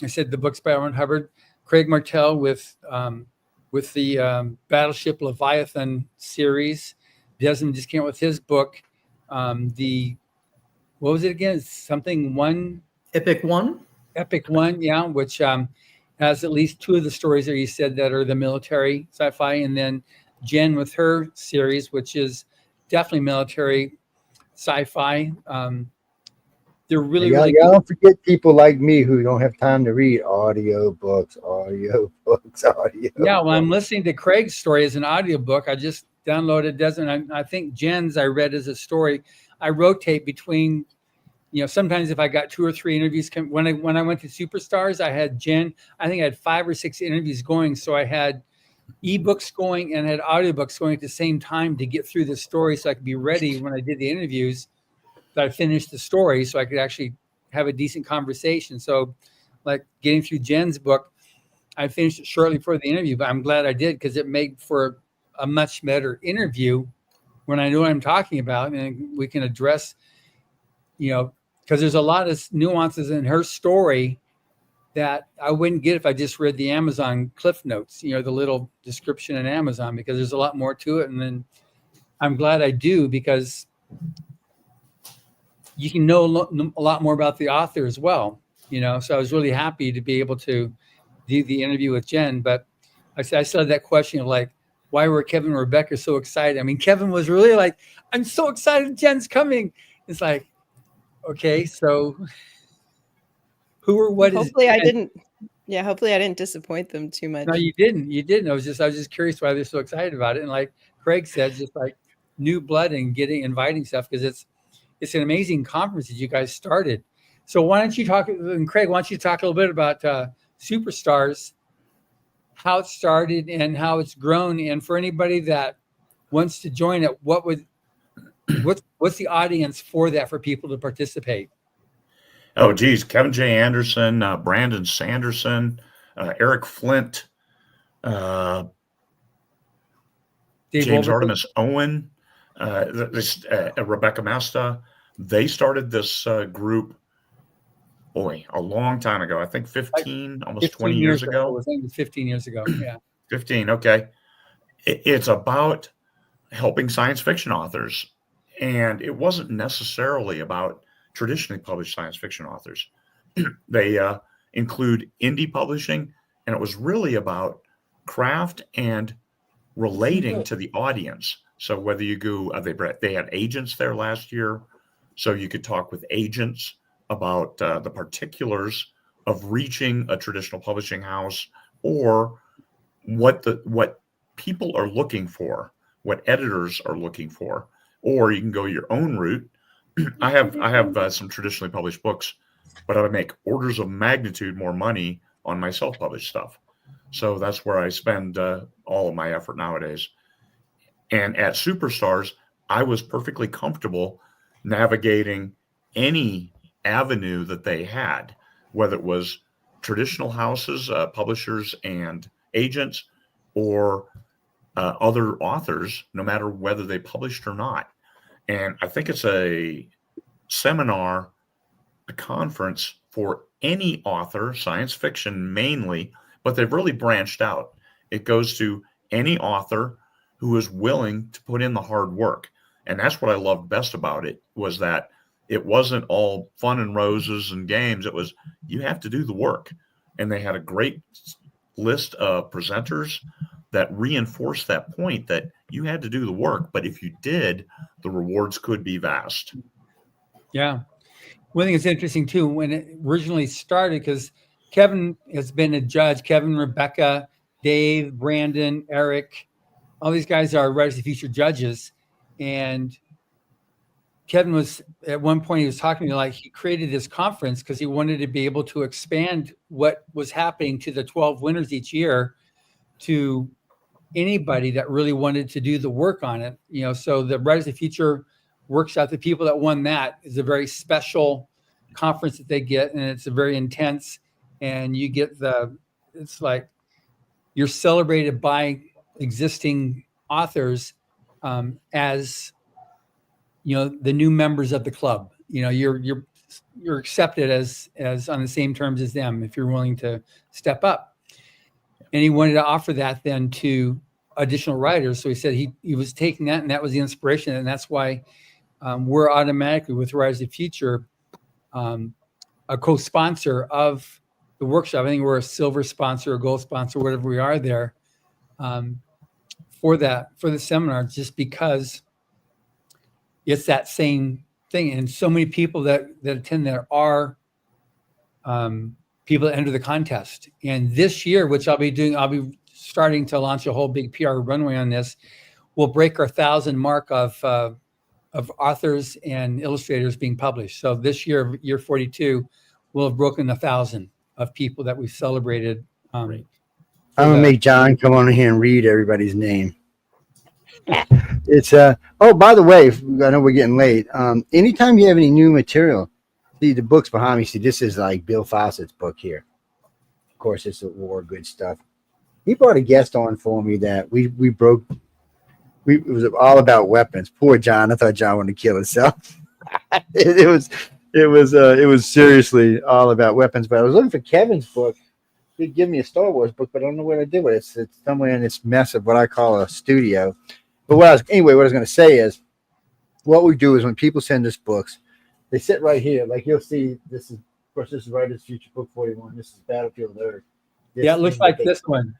I said, the books by Ron Hubbard, Craig Martelle with the Battleship Leviathan series, Desmond Astaire with his book, what was it again? Epic One, yeah, which has at least two of the stories that he said that are the military sci-fi, and then Jen with her series, which is definitely military sci-fi. They're really y'all don't forget people like me who don't have time to read audio books. Yeah, well, I'm listening to Craig's story as an audiobook. I just downloaded Desmond. I think Jen's I read as a story. I rotate between, sometimes if I got 2 or 3 interviews, when I went to Superstars, I had Jen. I think I had 5 or 6 interviews going. So I had ebooks going and had audiobooks going at the same time to get through the story so I could be ready when I did the interviews that I finished the story so I could actually have a decent conversation. So like getting through Jen's book, I finished it shortly before the interview, but I'm glad I did because it made for a much better interview when I know what I'm talking about and we can address, because because there's a lot of nuances in her story that I wouldn't get if I just read the Amazon Cliff Notes, the little description in Amazon, because there's a lot more to it. And then I'm glad I do, because you can know a lot more about the author as well, So I was really happy to be able to do the interview with Jen. But I still had that question of like, why were Kevin and Rebecca so excited? I mean, Kevin was really like, I'm so excited Jen's coming. It's like, okay, so who or what hopefully is I didn't hopefully I didn't disappoint them too much. No, you didn't. I was just curious why they're so excited about it. And like Craig said, just like new blood and inviting stuff, because it's an amazing conference that you guys started. So why don't you talk, and Craig, why don't you talk a little bit about Superstars, how it started and how it's grown, and for anybody that wants to join it, what's the audience for that, for people to participate? Oh, geez. Kevin J. Anderson, Brandon Sanderson, Eric Flint, James Artemis Owen, Rebecca Masta. They started this group, a long time ago. I think almost 20 years ago. I think it was 15 years ago. Yeah. 15. Okay. It's about helping science fiction authors. And it wasn't necessarily about traditionally published science fiction authors. They include indie publishing, and it was really about craft and relating to the audience. So whether you go, they had agents there last year, so you could talk with agents about the particulars of reaching a traditional publishing house, or what people are looking for, what editors are looking for, or you can go your own route. I have some traditionally published books, but I would make orders of magnitude more money on my self-published stuff. So that's where I spend all of my effort nowadays. And at Superstars, I was perfectly comfortable navigating any avenue that they had, whether it was traditional houses, publishers and agents, or other authors, no matter whether they published or not. And I think it's a seminar, a conference for any author, science fiction mainly, but they've really branched out. It goes to any author who is willing to put in the hard work. And that's what I loved best about it, was that it wasn't all fun and roses and games. It was, you have to do the work. And they had a great list of presenters that reinforced that point, that you had to do the work, but if you did, the rewards could be vast. Yeah. One thing that's interesting too, when it originally started, because Kevin has been a judge, Kevin, Rebecca, Dave, Brandon, Eric, all these guys are Writers of the Future judges. And Kevin was, at one point, he was talking to me like he created this conference because he wanted to be able to expand what was happening to the 12 winners each year to anybody that really wanted to do the work on it. So the Writers of the Future workshop, the people that won that, is a very special conference that they get, and it's a very intense, and you get it's like you're celebrated by existing authors as the new members of the club. You're accepted as on the same terms as them if you're willing to step up. And he wanted to offer that then to additional writers. So he said he was taking that, and that was the inspiration. And that's why we're automatically, with Writers of the Future, a co-sponsor of the workshop. I think we're a silver sponsor, a gold sponsor, whatever we are there, for the seminar, just because it's that same thing. And so many people that attend there are people that enter the contest. And this year, which I'll be starting to launch a whole big PR runway on this, we'll break our 1,000 mark of authors and illustrators being published. So this year 42, we'll have broken 1,000 of people that we've celebrated. I'm gonna make John come on here and read everybody's name. It's oh, by the way, I know we're getting late. Anytime you have any new material, see the books behind me. See, this is like Bill Fawcett's book here. Of course, it's a war good stuff. He brought a guest on for me that we broke. It was all about weapons. Poor John. I thought John wanted to kill himself. It was It was seriously all about weapons. But I was looking for Kevin's book. He'd give me a Star Wars book, but I don't know what I did with it. It's somewhere in this mess of what I call a studio. But what I was going to say is, what we do is when people send us books, they sit right here. Like you'll see, this is Writer's Future Book 41. This is Battlefield Earth. Yeah, it looks like this one.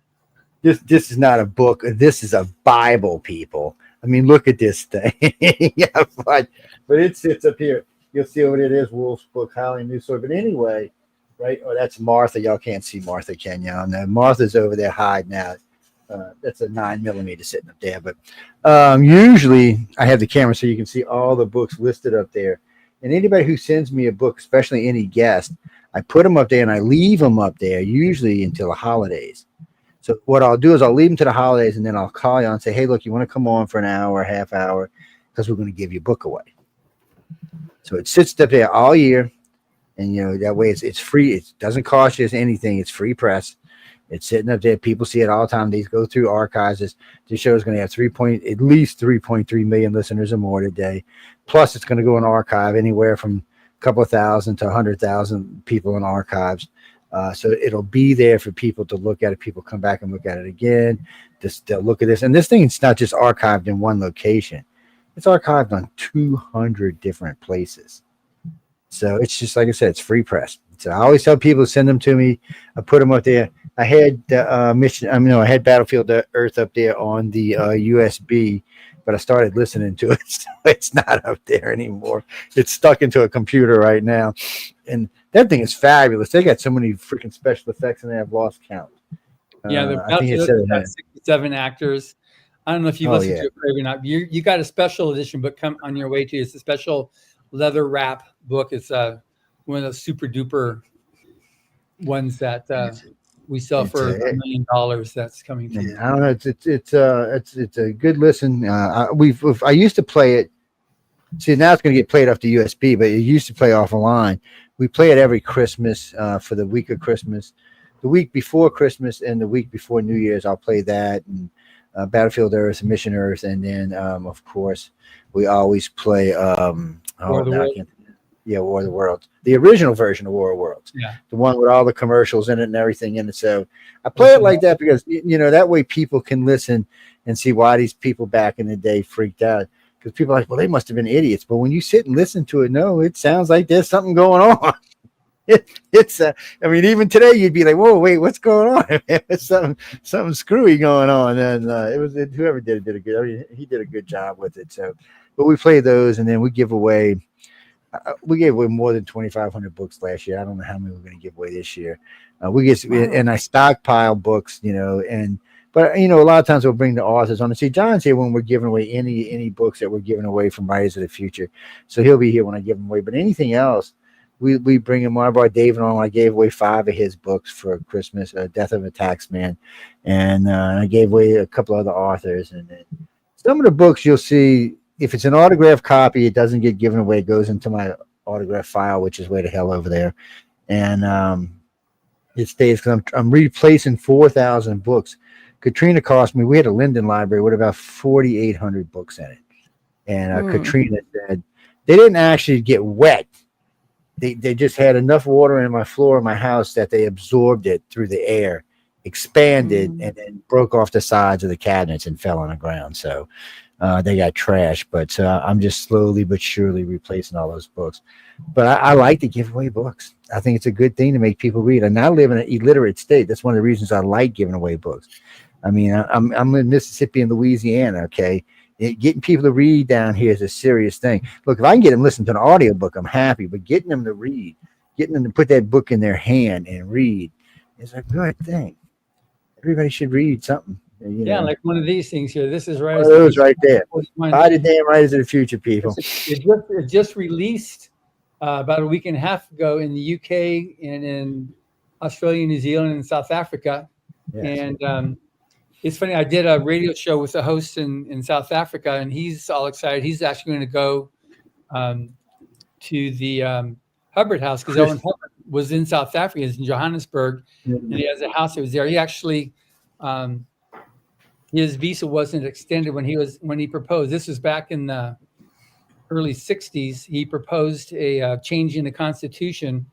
This is not a book. This is a Bible, people. I mean, look at this thing. Yeah, but it sits up here. You'll see what it is. Wolf's book, Howling New Sword. But anyway, right? Oh, that's Martha. Y'all can't see Martha, can y'all? No, Martha's over there hiding out. That's a 9mm sitting up there. But usually I have the camera so you can see all the books listed up there. And anybody who sends me a book, especially any guest, I put them up there and I leave them up there usually until the holidays. So what I'll do is I'll leave them to the holidays and then I'll call you and say, hey, look, you want to come on for an hour, half hour, because we're going to give you a book away. So it sits up there all year. And, you know, that way it's free. It doesn't cost you anything. It's free press. It's sitting up there. People see it all the time. These go through archives. This show is going to have at least 3.3 million listeners or more today. Plus, it's going to go in archive anywhere from a couple of thousand to 100,000 people in archives. So it'll be there for people to look at it. People come back and look at it again. They'll look at this. And this thing is not just archived in one location. It's archived on 200 different places. So it's just, like I said, it's free press. So I always tell people to send them to me. I put them up there. I had I had Battlefield Earth up there on the USB, but I started listening to it. So it's not up there anymore. It's stuck into a computer right now. And that thing is fabulous. They got so many freaking special effects and they have lost count. Yeah, I think it said it had 67 actors. I don't know if you listened to it or not. You got a special edition book come on your way to. It's a special leather wrap book. It's one of those super duper ones that we sell for $1 million. That's coming from. Yeah, I don't know. It's a good listen. I used to play it. See, now it's going to get played off the USB, but it used to play off a line. We play it every Christmas for the week of Christmas, the week before Christmas, and the week before New Year's. I'll play that and Battlefield Earth and Mission Earth, and then of course we always play War of the Worlds, the original version of War of Worlds, the one with all the commercials in it and everything in it. So I play it like that because that way people can listen and see why these people back in the day freaked out. Because people are like, well, they must have been idiots. But when you sit and listen to it, no, it sounds like there's something going on. Even today you'd be like, whoa, wait, what's going on? It's something screwy going on. And whoever did it he did a good job with it. So, but we play those and then we give away. We gave away more than 2,500 books last year. I don't know how many we're going to give away this year. And I stockpile books, but a lot of times we'll bring the authors on. And see, John's here when we're giving away any books that we're giving away from Writers of the Future. So he'll be here when I give them away. But anything else, we bring him on. I brought David on. I gave away 5 of his books for Christmas, Death of a Taxman. And I gave away a couple other authors. And then some of the books you'll see, if it's an autographed copy, it doesn't get given away. It goes into my autograph file, which is way to hell over there. And it stays because I'm replacing 4,000 books. Katrina cost me, we had a Linden library with about 4,800 books in it. And Katrina said they didn't actually get wet. They just had enough water in my floor of my house that they absorbed it through the air, expanded, and then broke off the sides of the cabinets and fell on the ground. So they got trashed. But I'm just slowly but surely replacing all those books. But I like to give away books. I think it's a good thing to make people read. And I live in an illiterate state. That's one of the reasons I like giving away books. I mean, I'm in Mississippi and Louisiana, okay? Getting people to read down here is a serious thing. Look, if I can get them to listen to an audiobook, I'm happy. But getting them to read, getting them to put that book in their hand and read is a good thing. Everybody should read something. Like one of these things here. This is right. One of those right there. Buy the damn Writers of the Future, people. It just released about a week and a half ago in the UK and in Australia, New Zealand, and South Africa. Yes. And it's funny. I did a radio show with a host in South Africa, and he's all excited. He's actually going to go to the Hubbard House because Owen Hubbard was in South Africa. He's in Johannesburg, and he has a house that was there. He actually, his visa wasn't extended when he proposed. This was back in the early 60s, he proposed a change in the Constitution,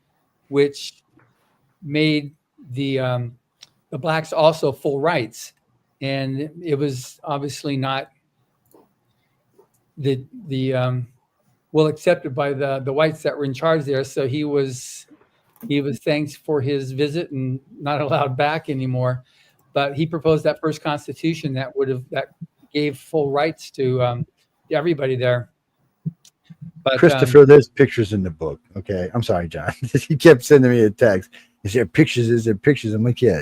which made the blacks also full rights. And it was obviously not the well accepted by the whites that were in charge there. So he was thanked for his visit and not allowed back anymore. But he proposed that first constitution that gave full rights to everybody there. But Christopher, there's pictures in the book. Okay, I'm sorry, John. He kept sending me a text. Is there pictures? Is there pictures? I'm like, yeah.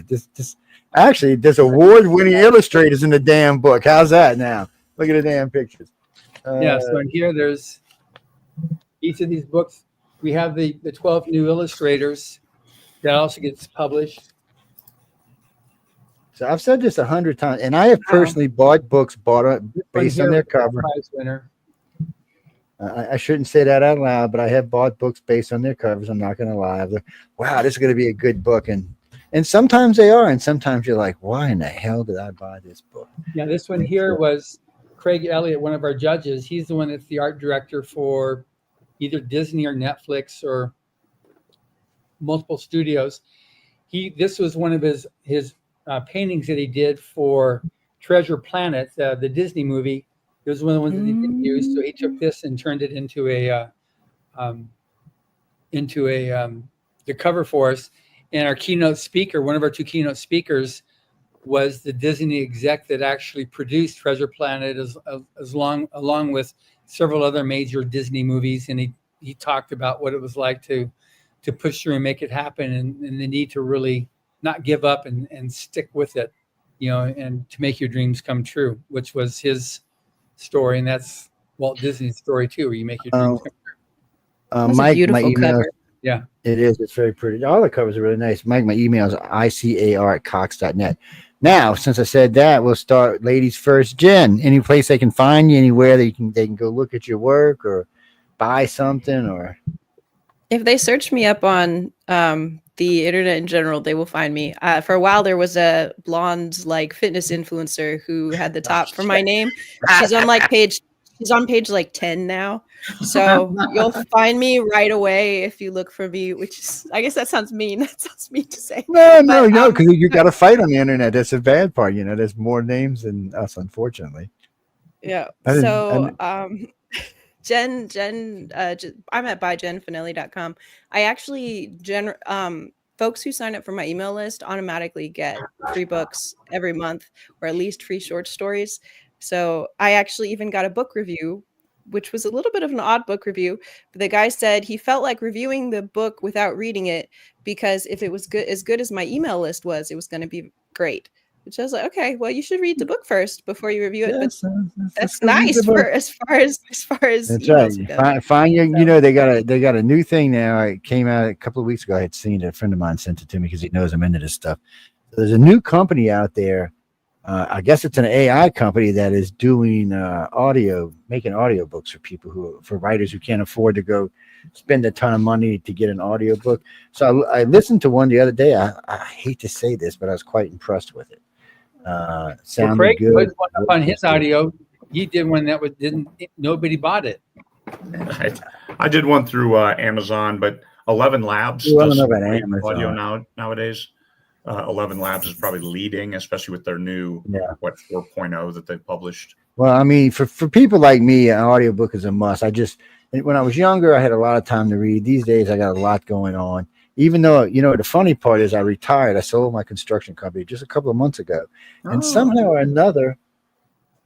Actually, there's award-winning illustrators in the damn book. How's that now? Look at the damn pictures. Yeah. So in here, there's each of these books. We have the 12 new illustrators that also gets published. So I've said this 100 times, and I have personally bought books based on their cover. Prize winner. I shouldn't say that out loud, but I have bought books based on their covers. I'm not going to lie. I'm like, wow, this is going to be a good book, and sometimes they are, and sometimes you're like, why in the hell did I buy this book? Yeah, this one here was Craig Elliott, one of our judges. He's the one that's the art director for either Disney or Netflix or multiple studios. This was one of his paintings that he did for Treasure Planet, the Disney movie. It was one of the ones that he didn't use, so he took this and turned it into the cover for us. And our keynote speaker, one of our two keynote speakers, was the Disney exec that actually produced Treasure Planet, along with several other major Disney movies. And he talked about what it was like to push through and make it happen, and the need to really not give up and stick with it, and to make your dreams come true, which was his story. And that's Walt Disney's story too, where you make your dreams come true. Mike, beautiful my email, cover. Yeah, it is. It's very pretty. All the covers are really nice. Mike, my email is icar@cox.net. Now, since I said that, we'll start ladies first. Jen, any place they can find you, anywhere they can go look at your work or buy something, or If they search me up on the internet in general, they will find me. For a while, there was a blonde fitness influencer who had the top for my name. She's on page 10 now. So you'll find me right away if you look for me, which is, I guess that sounds mean. That sounds mean to say. No, because you got to fight on the internet. That's the bad part. There's more names than us, unfortunately. Yeah. So Jen, I'm at buyjenfinelli.com. I actually, folks who sign up for my email list automatically get free books every month, or at least free short stories. So I actually even got a book review, which was a little bit of an odd book review. But the guy said he felt like reviewing the book without reading it, because if it was as good as my email list was, it was going to be great. Which I was like, okay, well, you should read the book first before you review it. Yes, but that's nice for as far as that's right. Find they got a new thing now. It came out a couple of weeks ago. I had seen it. A friend of mine sent it to me because he knows I'm into this stuff. There's a new company out there. I guess it's an AI company that is doing making audiobooks for people for writers who can't afford to go spend a ton of money to get an audiobook. So I listened to one the other day. I hate to say this, but I was quite impressed with it. Sounded Craig good. put one up on his audio. He did one that nobody bought it. I did one through Amazon, but 11 Labs does audio nowadays. 11 Labs is probably leading, especially with their new 4.0 that they've published. Well, I mean, for people like me, an audiobook is a must. When I was younger, I had a lot of time to read. These days, I got a lot going on. Even though, the funny part is I retired. I sold my construction company just a couple of months ago. And somehow or another,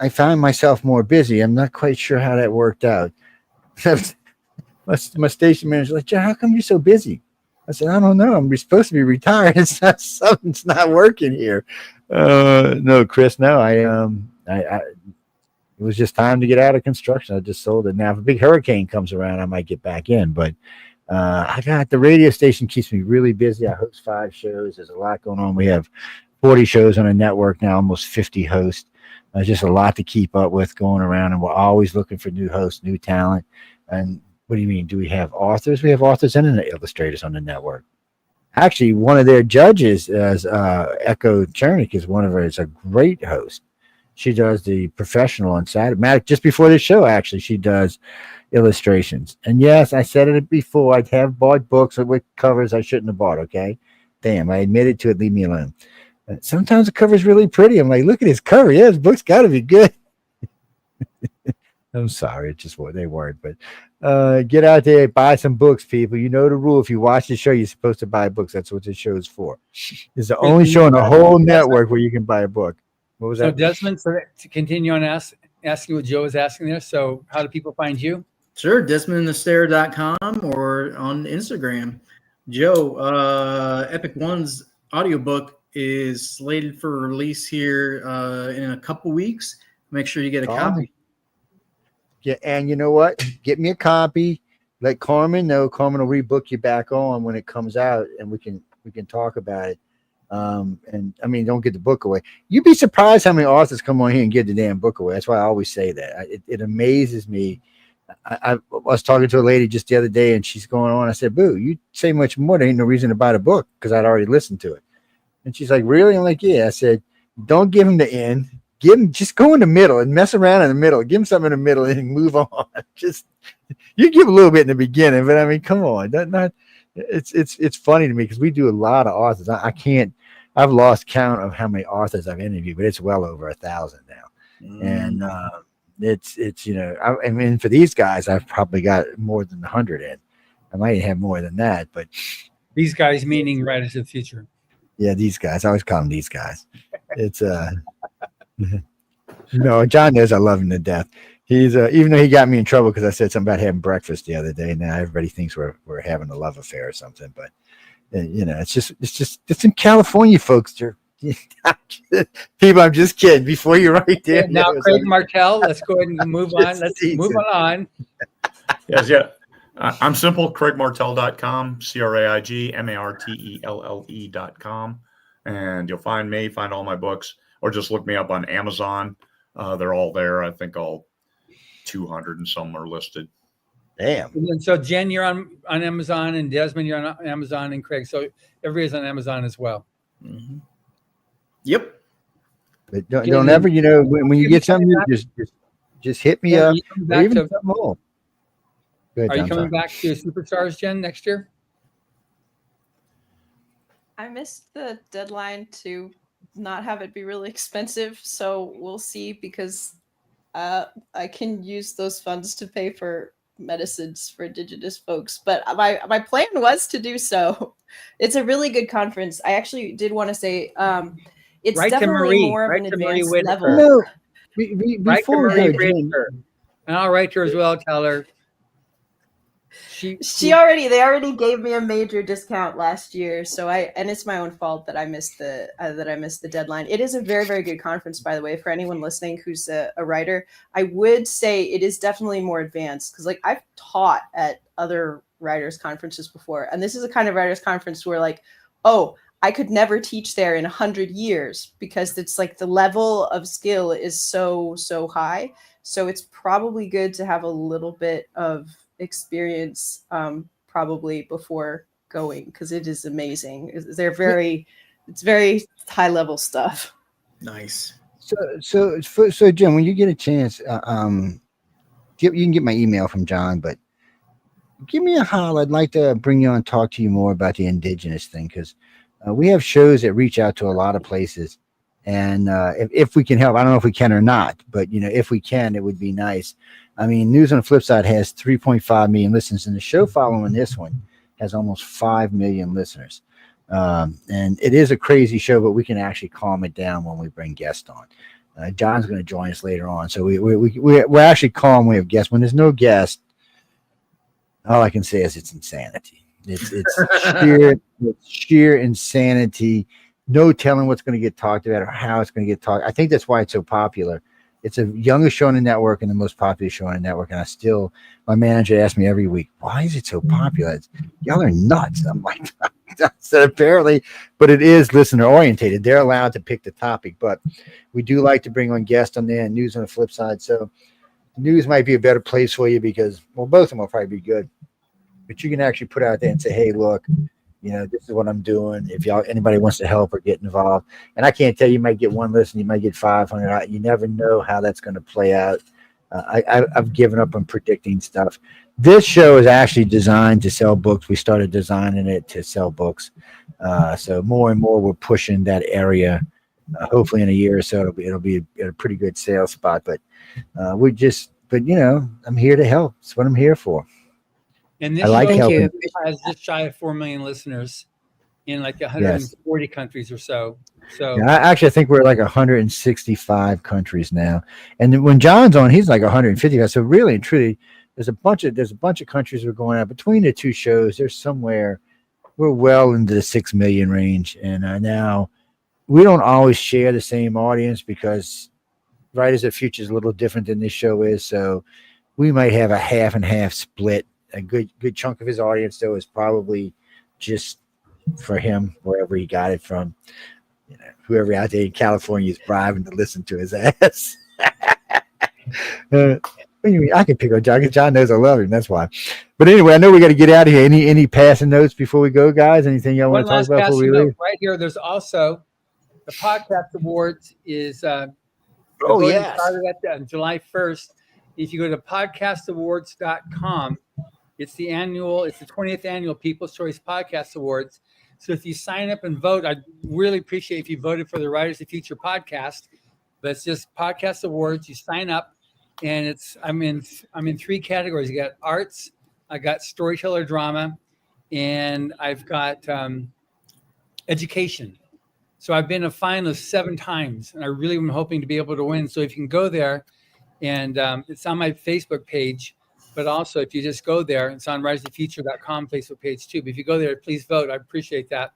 I found myself more busy. I'm not quite sure how that worked out. My station manager was like, John, how come you're so busy? I said, I don't know. I'm supposed to be retired. Something's not working here. No, Chris, no. It was just time to get out of construction. I just sold it. Now, if a big hurricane comes around, I might get back in. But I got the radio station keeps me really busy. I host 5 shows. There's a lot going on. We have 40 shows on a network now, almost 50 hosts. Just a lot to keep up with going around. And we're always looking for new hosts, new talent. And what do you mean? Do we have authors? We have authors and illustrators on the network. Actually, one of their judges is Echo Chernick is a great host. She does the professional on Saturday. Just before the show, actually, she does illustrations. And yes, I said it before. I have bought books with covers I shouldn't have bought. Okay, damn, I admitted to it. Leave me alone. Sometimes the cover's really pretty. I'm like, look at his cover. Yeah, this book's got to be good. I'm sorry, it's just what they weren't. But get out there, buy some books, people. You know the rule. If you watch the show, you're supposed to buy books. That's what this show is for. It's the only show on the whole network where you can buy a book. What was that? So Desmond, to continue on asking what Joe was asking there. So how do people find you? Sure, DesmondAstaire.com or on Instagram. Joe, Epic One's audiobook is slated for release here in a couple weeks. Make sure you get a copy. Yeah, and you know what? Get me a copy. Let Carmen know. Carmen will rebook you back on when it comes out, and we can talk about it. And I mean, don't get the book away. You'd be surprised how many authors come on here and give the damn book away. That's why I always say that. It amazes me. I was talking to a lady just the other day, and she's going on. I said, "Boo, you say much more. There ain't no reason to buy the book because I'd already listened to it." And she's like, "Really?" I'm like, "Yeah." I said, "Don't give him the end. Just go in the middle and mess around in the middle. Give him something in the middle and move on." Just you give a little bit in the beginning, but I mean, come on. It's funny to me because we do a lot of authors. I've lost count of how many authors I've interviewed, but it's well over 1,000 now. And it's I mean, for these guys, I've probably got more than 100 in. I might have more than that, but these guys meaning Writers of the Future. Yeah, these guys. I always call them these guys. It's no, John knows I love him to death. He's even though he got me in trouble because I said something about having breakfast the other day. Now everybody thinks we're having a love affair or something, but it's in California, folks. People, I'm just kidding. Before you're right there. Now, Craig Martelle. Let's go ahead and move on. Let's move on. Yes, yeah. I'm simple. CraigMartelle.com. CraigMartelle.com, and you'll find me. Find all my books, or just look me up on Amazon. They're all there. I think all 200 and some are listed. Damn. And so Jen, you're on Amazon, and Desmond, you're on Amazon, and Craig. So everybody's on Amazon as well. Mm-hmm. Yep. But don't ever, when you get something, just hit me up. Or even something more. Are you coming back to Superstars, Jen, next year? I missed the deadline to not have it be really expensive, so we'll see, because I can use those funds to pay for medicines for Indigenous folks. But my plan was to do so. It's a really good conference. I actually did want to say it's definitely more of an advanced level. No, before her, Jen. And I'll write her as well. Tell her. They already gave me a major discount last year, and it's my own fault that I missed the deadline. It is a very, very good conference, by the way, for anyone listening who's a writer. I would say it is definitely more advanced, because I've taught at other writers conferences before, and this is a kind of writers conference where I could never teach there in 100 years, because it's the level of skill is so high. So it's probably good to have a little bit of experience probably before going, because it is amazing. It's very high level stuff. Nice. So Jen, when you get a chance, you can get my email from John, but give me a holler. I'd like to bring you on and talk to you more about the Indigenous thing, because we have shows that reach out to a lot of places, and if we can help, I don't know if we can or not, but if we can, it would be nice. I mean, News on the Flip Side has 3.5 million listens, and the show following this one has almost 5 million listeners. And it is a crazy show, but we can actually calm it down when we bring guests on. John's going to join us later on, so we're actually calm. We have guests. When there's no guest, all I can say is it's insanity. It's sheer insanity. No telling what's going to get talked about or how it's going to get talked. I think that's why it's so popular. It's the youngest show on the network and the most popular show on the network. And my manager asks me every week, why is it so popular? Y'all are nuts. I'm like, so apparently, but it is listener orientated. They're allowed to pick the topic, but we do like to bring on guests on there and News on the Flip Side. So news might be a better place for you because, both of them will probably be good, but you can actually put out there and say, hey, look, this is what I'm doing. If anybody wants to help or get involved, and I can't tell you might get one listen, you might get 500. You never know how that's going to play out. I've given up on predicting stuff. This show is actually designed to sell books. We started designing it to sell books. So more and more we're pushing that area. Hopefully in a year or so, it'll be a pretty good sales spot. But I'm here to help. That's what I'm here for. And this I like show helping. has just shy of 4 million listeners in like 140 countries or so. So Yeah, I think we're like 165 countries now. And when John's on, he's like 150. So really and truly, there's a bunch of countries we're going out between the two shows. There's somewhere we're well into the 6 million range. And now we don't always share the same audience because Writers of the Future is a little different than this show is. So we might have a half and half split. A good chunk of his audience, though, is probably just for him, wherever he got it from. Whoever out there in California is bribing to listen to his ass. I can pick on John because John knows I love him. That's why. But anyway, I know we got to get out of here. Any passing notes before we go, guys? Anything y'all want to talk about before we leave? Right here, there's also the Podcast Awards is started at July 1st. If you go to podcastawards.com, it's the 20th annual People's Choice Podcast Awards. So if you sign up and vote, I'd really appreciate if you voted for the Writers of the Future podcast. But it's just Podcast Awards. You sign up, and I'm in 3 categories. You got arts, I got storyteller drama, and I've got education. So I've been a finalist 7 times, and I really am hoping to be able to win. So if you can go there, and it's on my Facebook page. But also, if you just go there, it's on writersofthefuture.com Facebook page too. But if you go there, please vote. I appreciate that.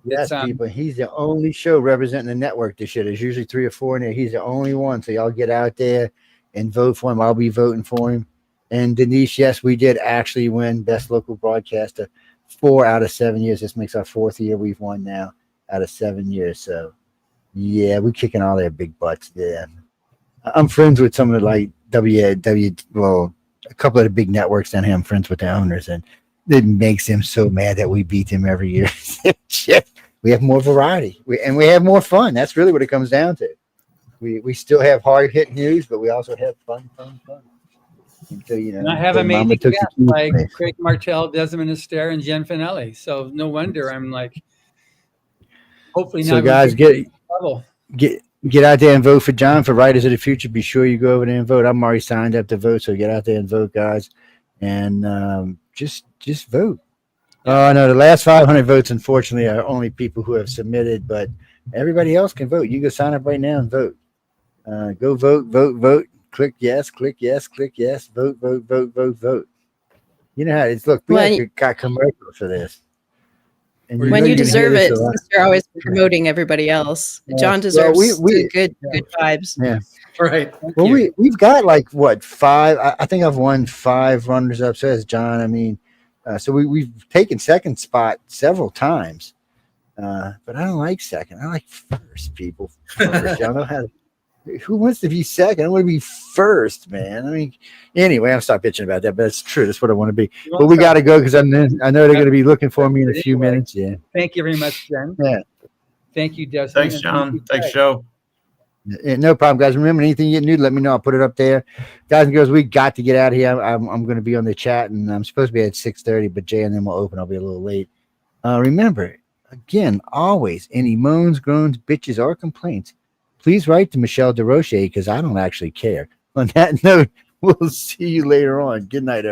Yes, people. He's the only show representing the network this year. There's usually 3 or 4 in there. He's the only one. So y'all get out there and vote for him. I'll be voting for him. And Denise, yes, we did actually win Best Local Broadcaster 4 out of 7 years. This makes our 4th year we've won now out of 7 years. So, yeah, we're kicking all their big butts there. I'm friends with some of the like a couple of the big networks down here. I'm friends with the owners, and it makes them so mad that we beat them every year. We have more variety, we have more fun. That's really what it comes down to. We still have hard hit news, but we also have fun. And so, and I have amazing guests like Craig Martelle, Desmond Astaire, and Jen Finelli. So no wonder I'm like, hopefully now. So guys, get out there and vote for John for Writers of the Future. Be sure you go over there and vote. I'm already signed up to vote, so get out there and vote, guys. And just vote. Oh, no, the last 500 votes, unfortunately, are only people who have submitted, but everybody else can vote. You can sign up right now and vote. Go vote. Click yes, click yes, click yes. Vote. You know how it's. Look, we got commercials for this. And when you deserve it, since you're always promoting everybody else. Yeah. John deserves good vibes. Yeah. Right. Well, we've got like 5. I think I've won 5 runners up. So has John. I mean, so we've taken second spot several times. But I don't like second. I like first, people. First. Y'all know how to. Who wants to be second? I want to be first, man. I mean, anyway, I'll stop bitching about that, but it's true. That's what I want to be. But we got to go because I know they're going to be looking for me in a few minutes. Yeah. Thank you very much, Jen. Yeah. Thank you, Desmond. Thanks, John. Thanks, Joe. Yeah, no problem, guys. Remember, anything you need, let me know. I'll put it up there. Guys and girls, we got to get out of here. I'm going to be on the chat, and I'm supposed to be at 6:30, but Jay and them will open. I'll be a little late. Remember, again, always, any moans, groans, bitches, or complaints, please write to Michelle DeRoche because I don't actually care. On that note, we'll see you later on. Good night, everyone.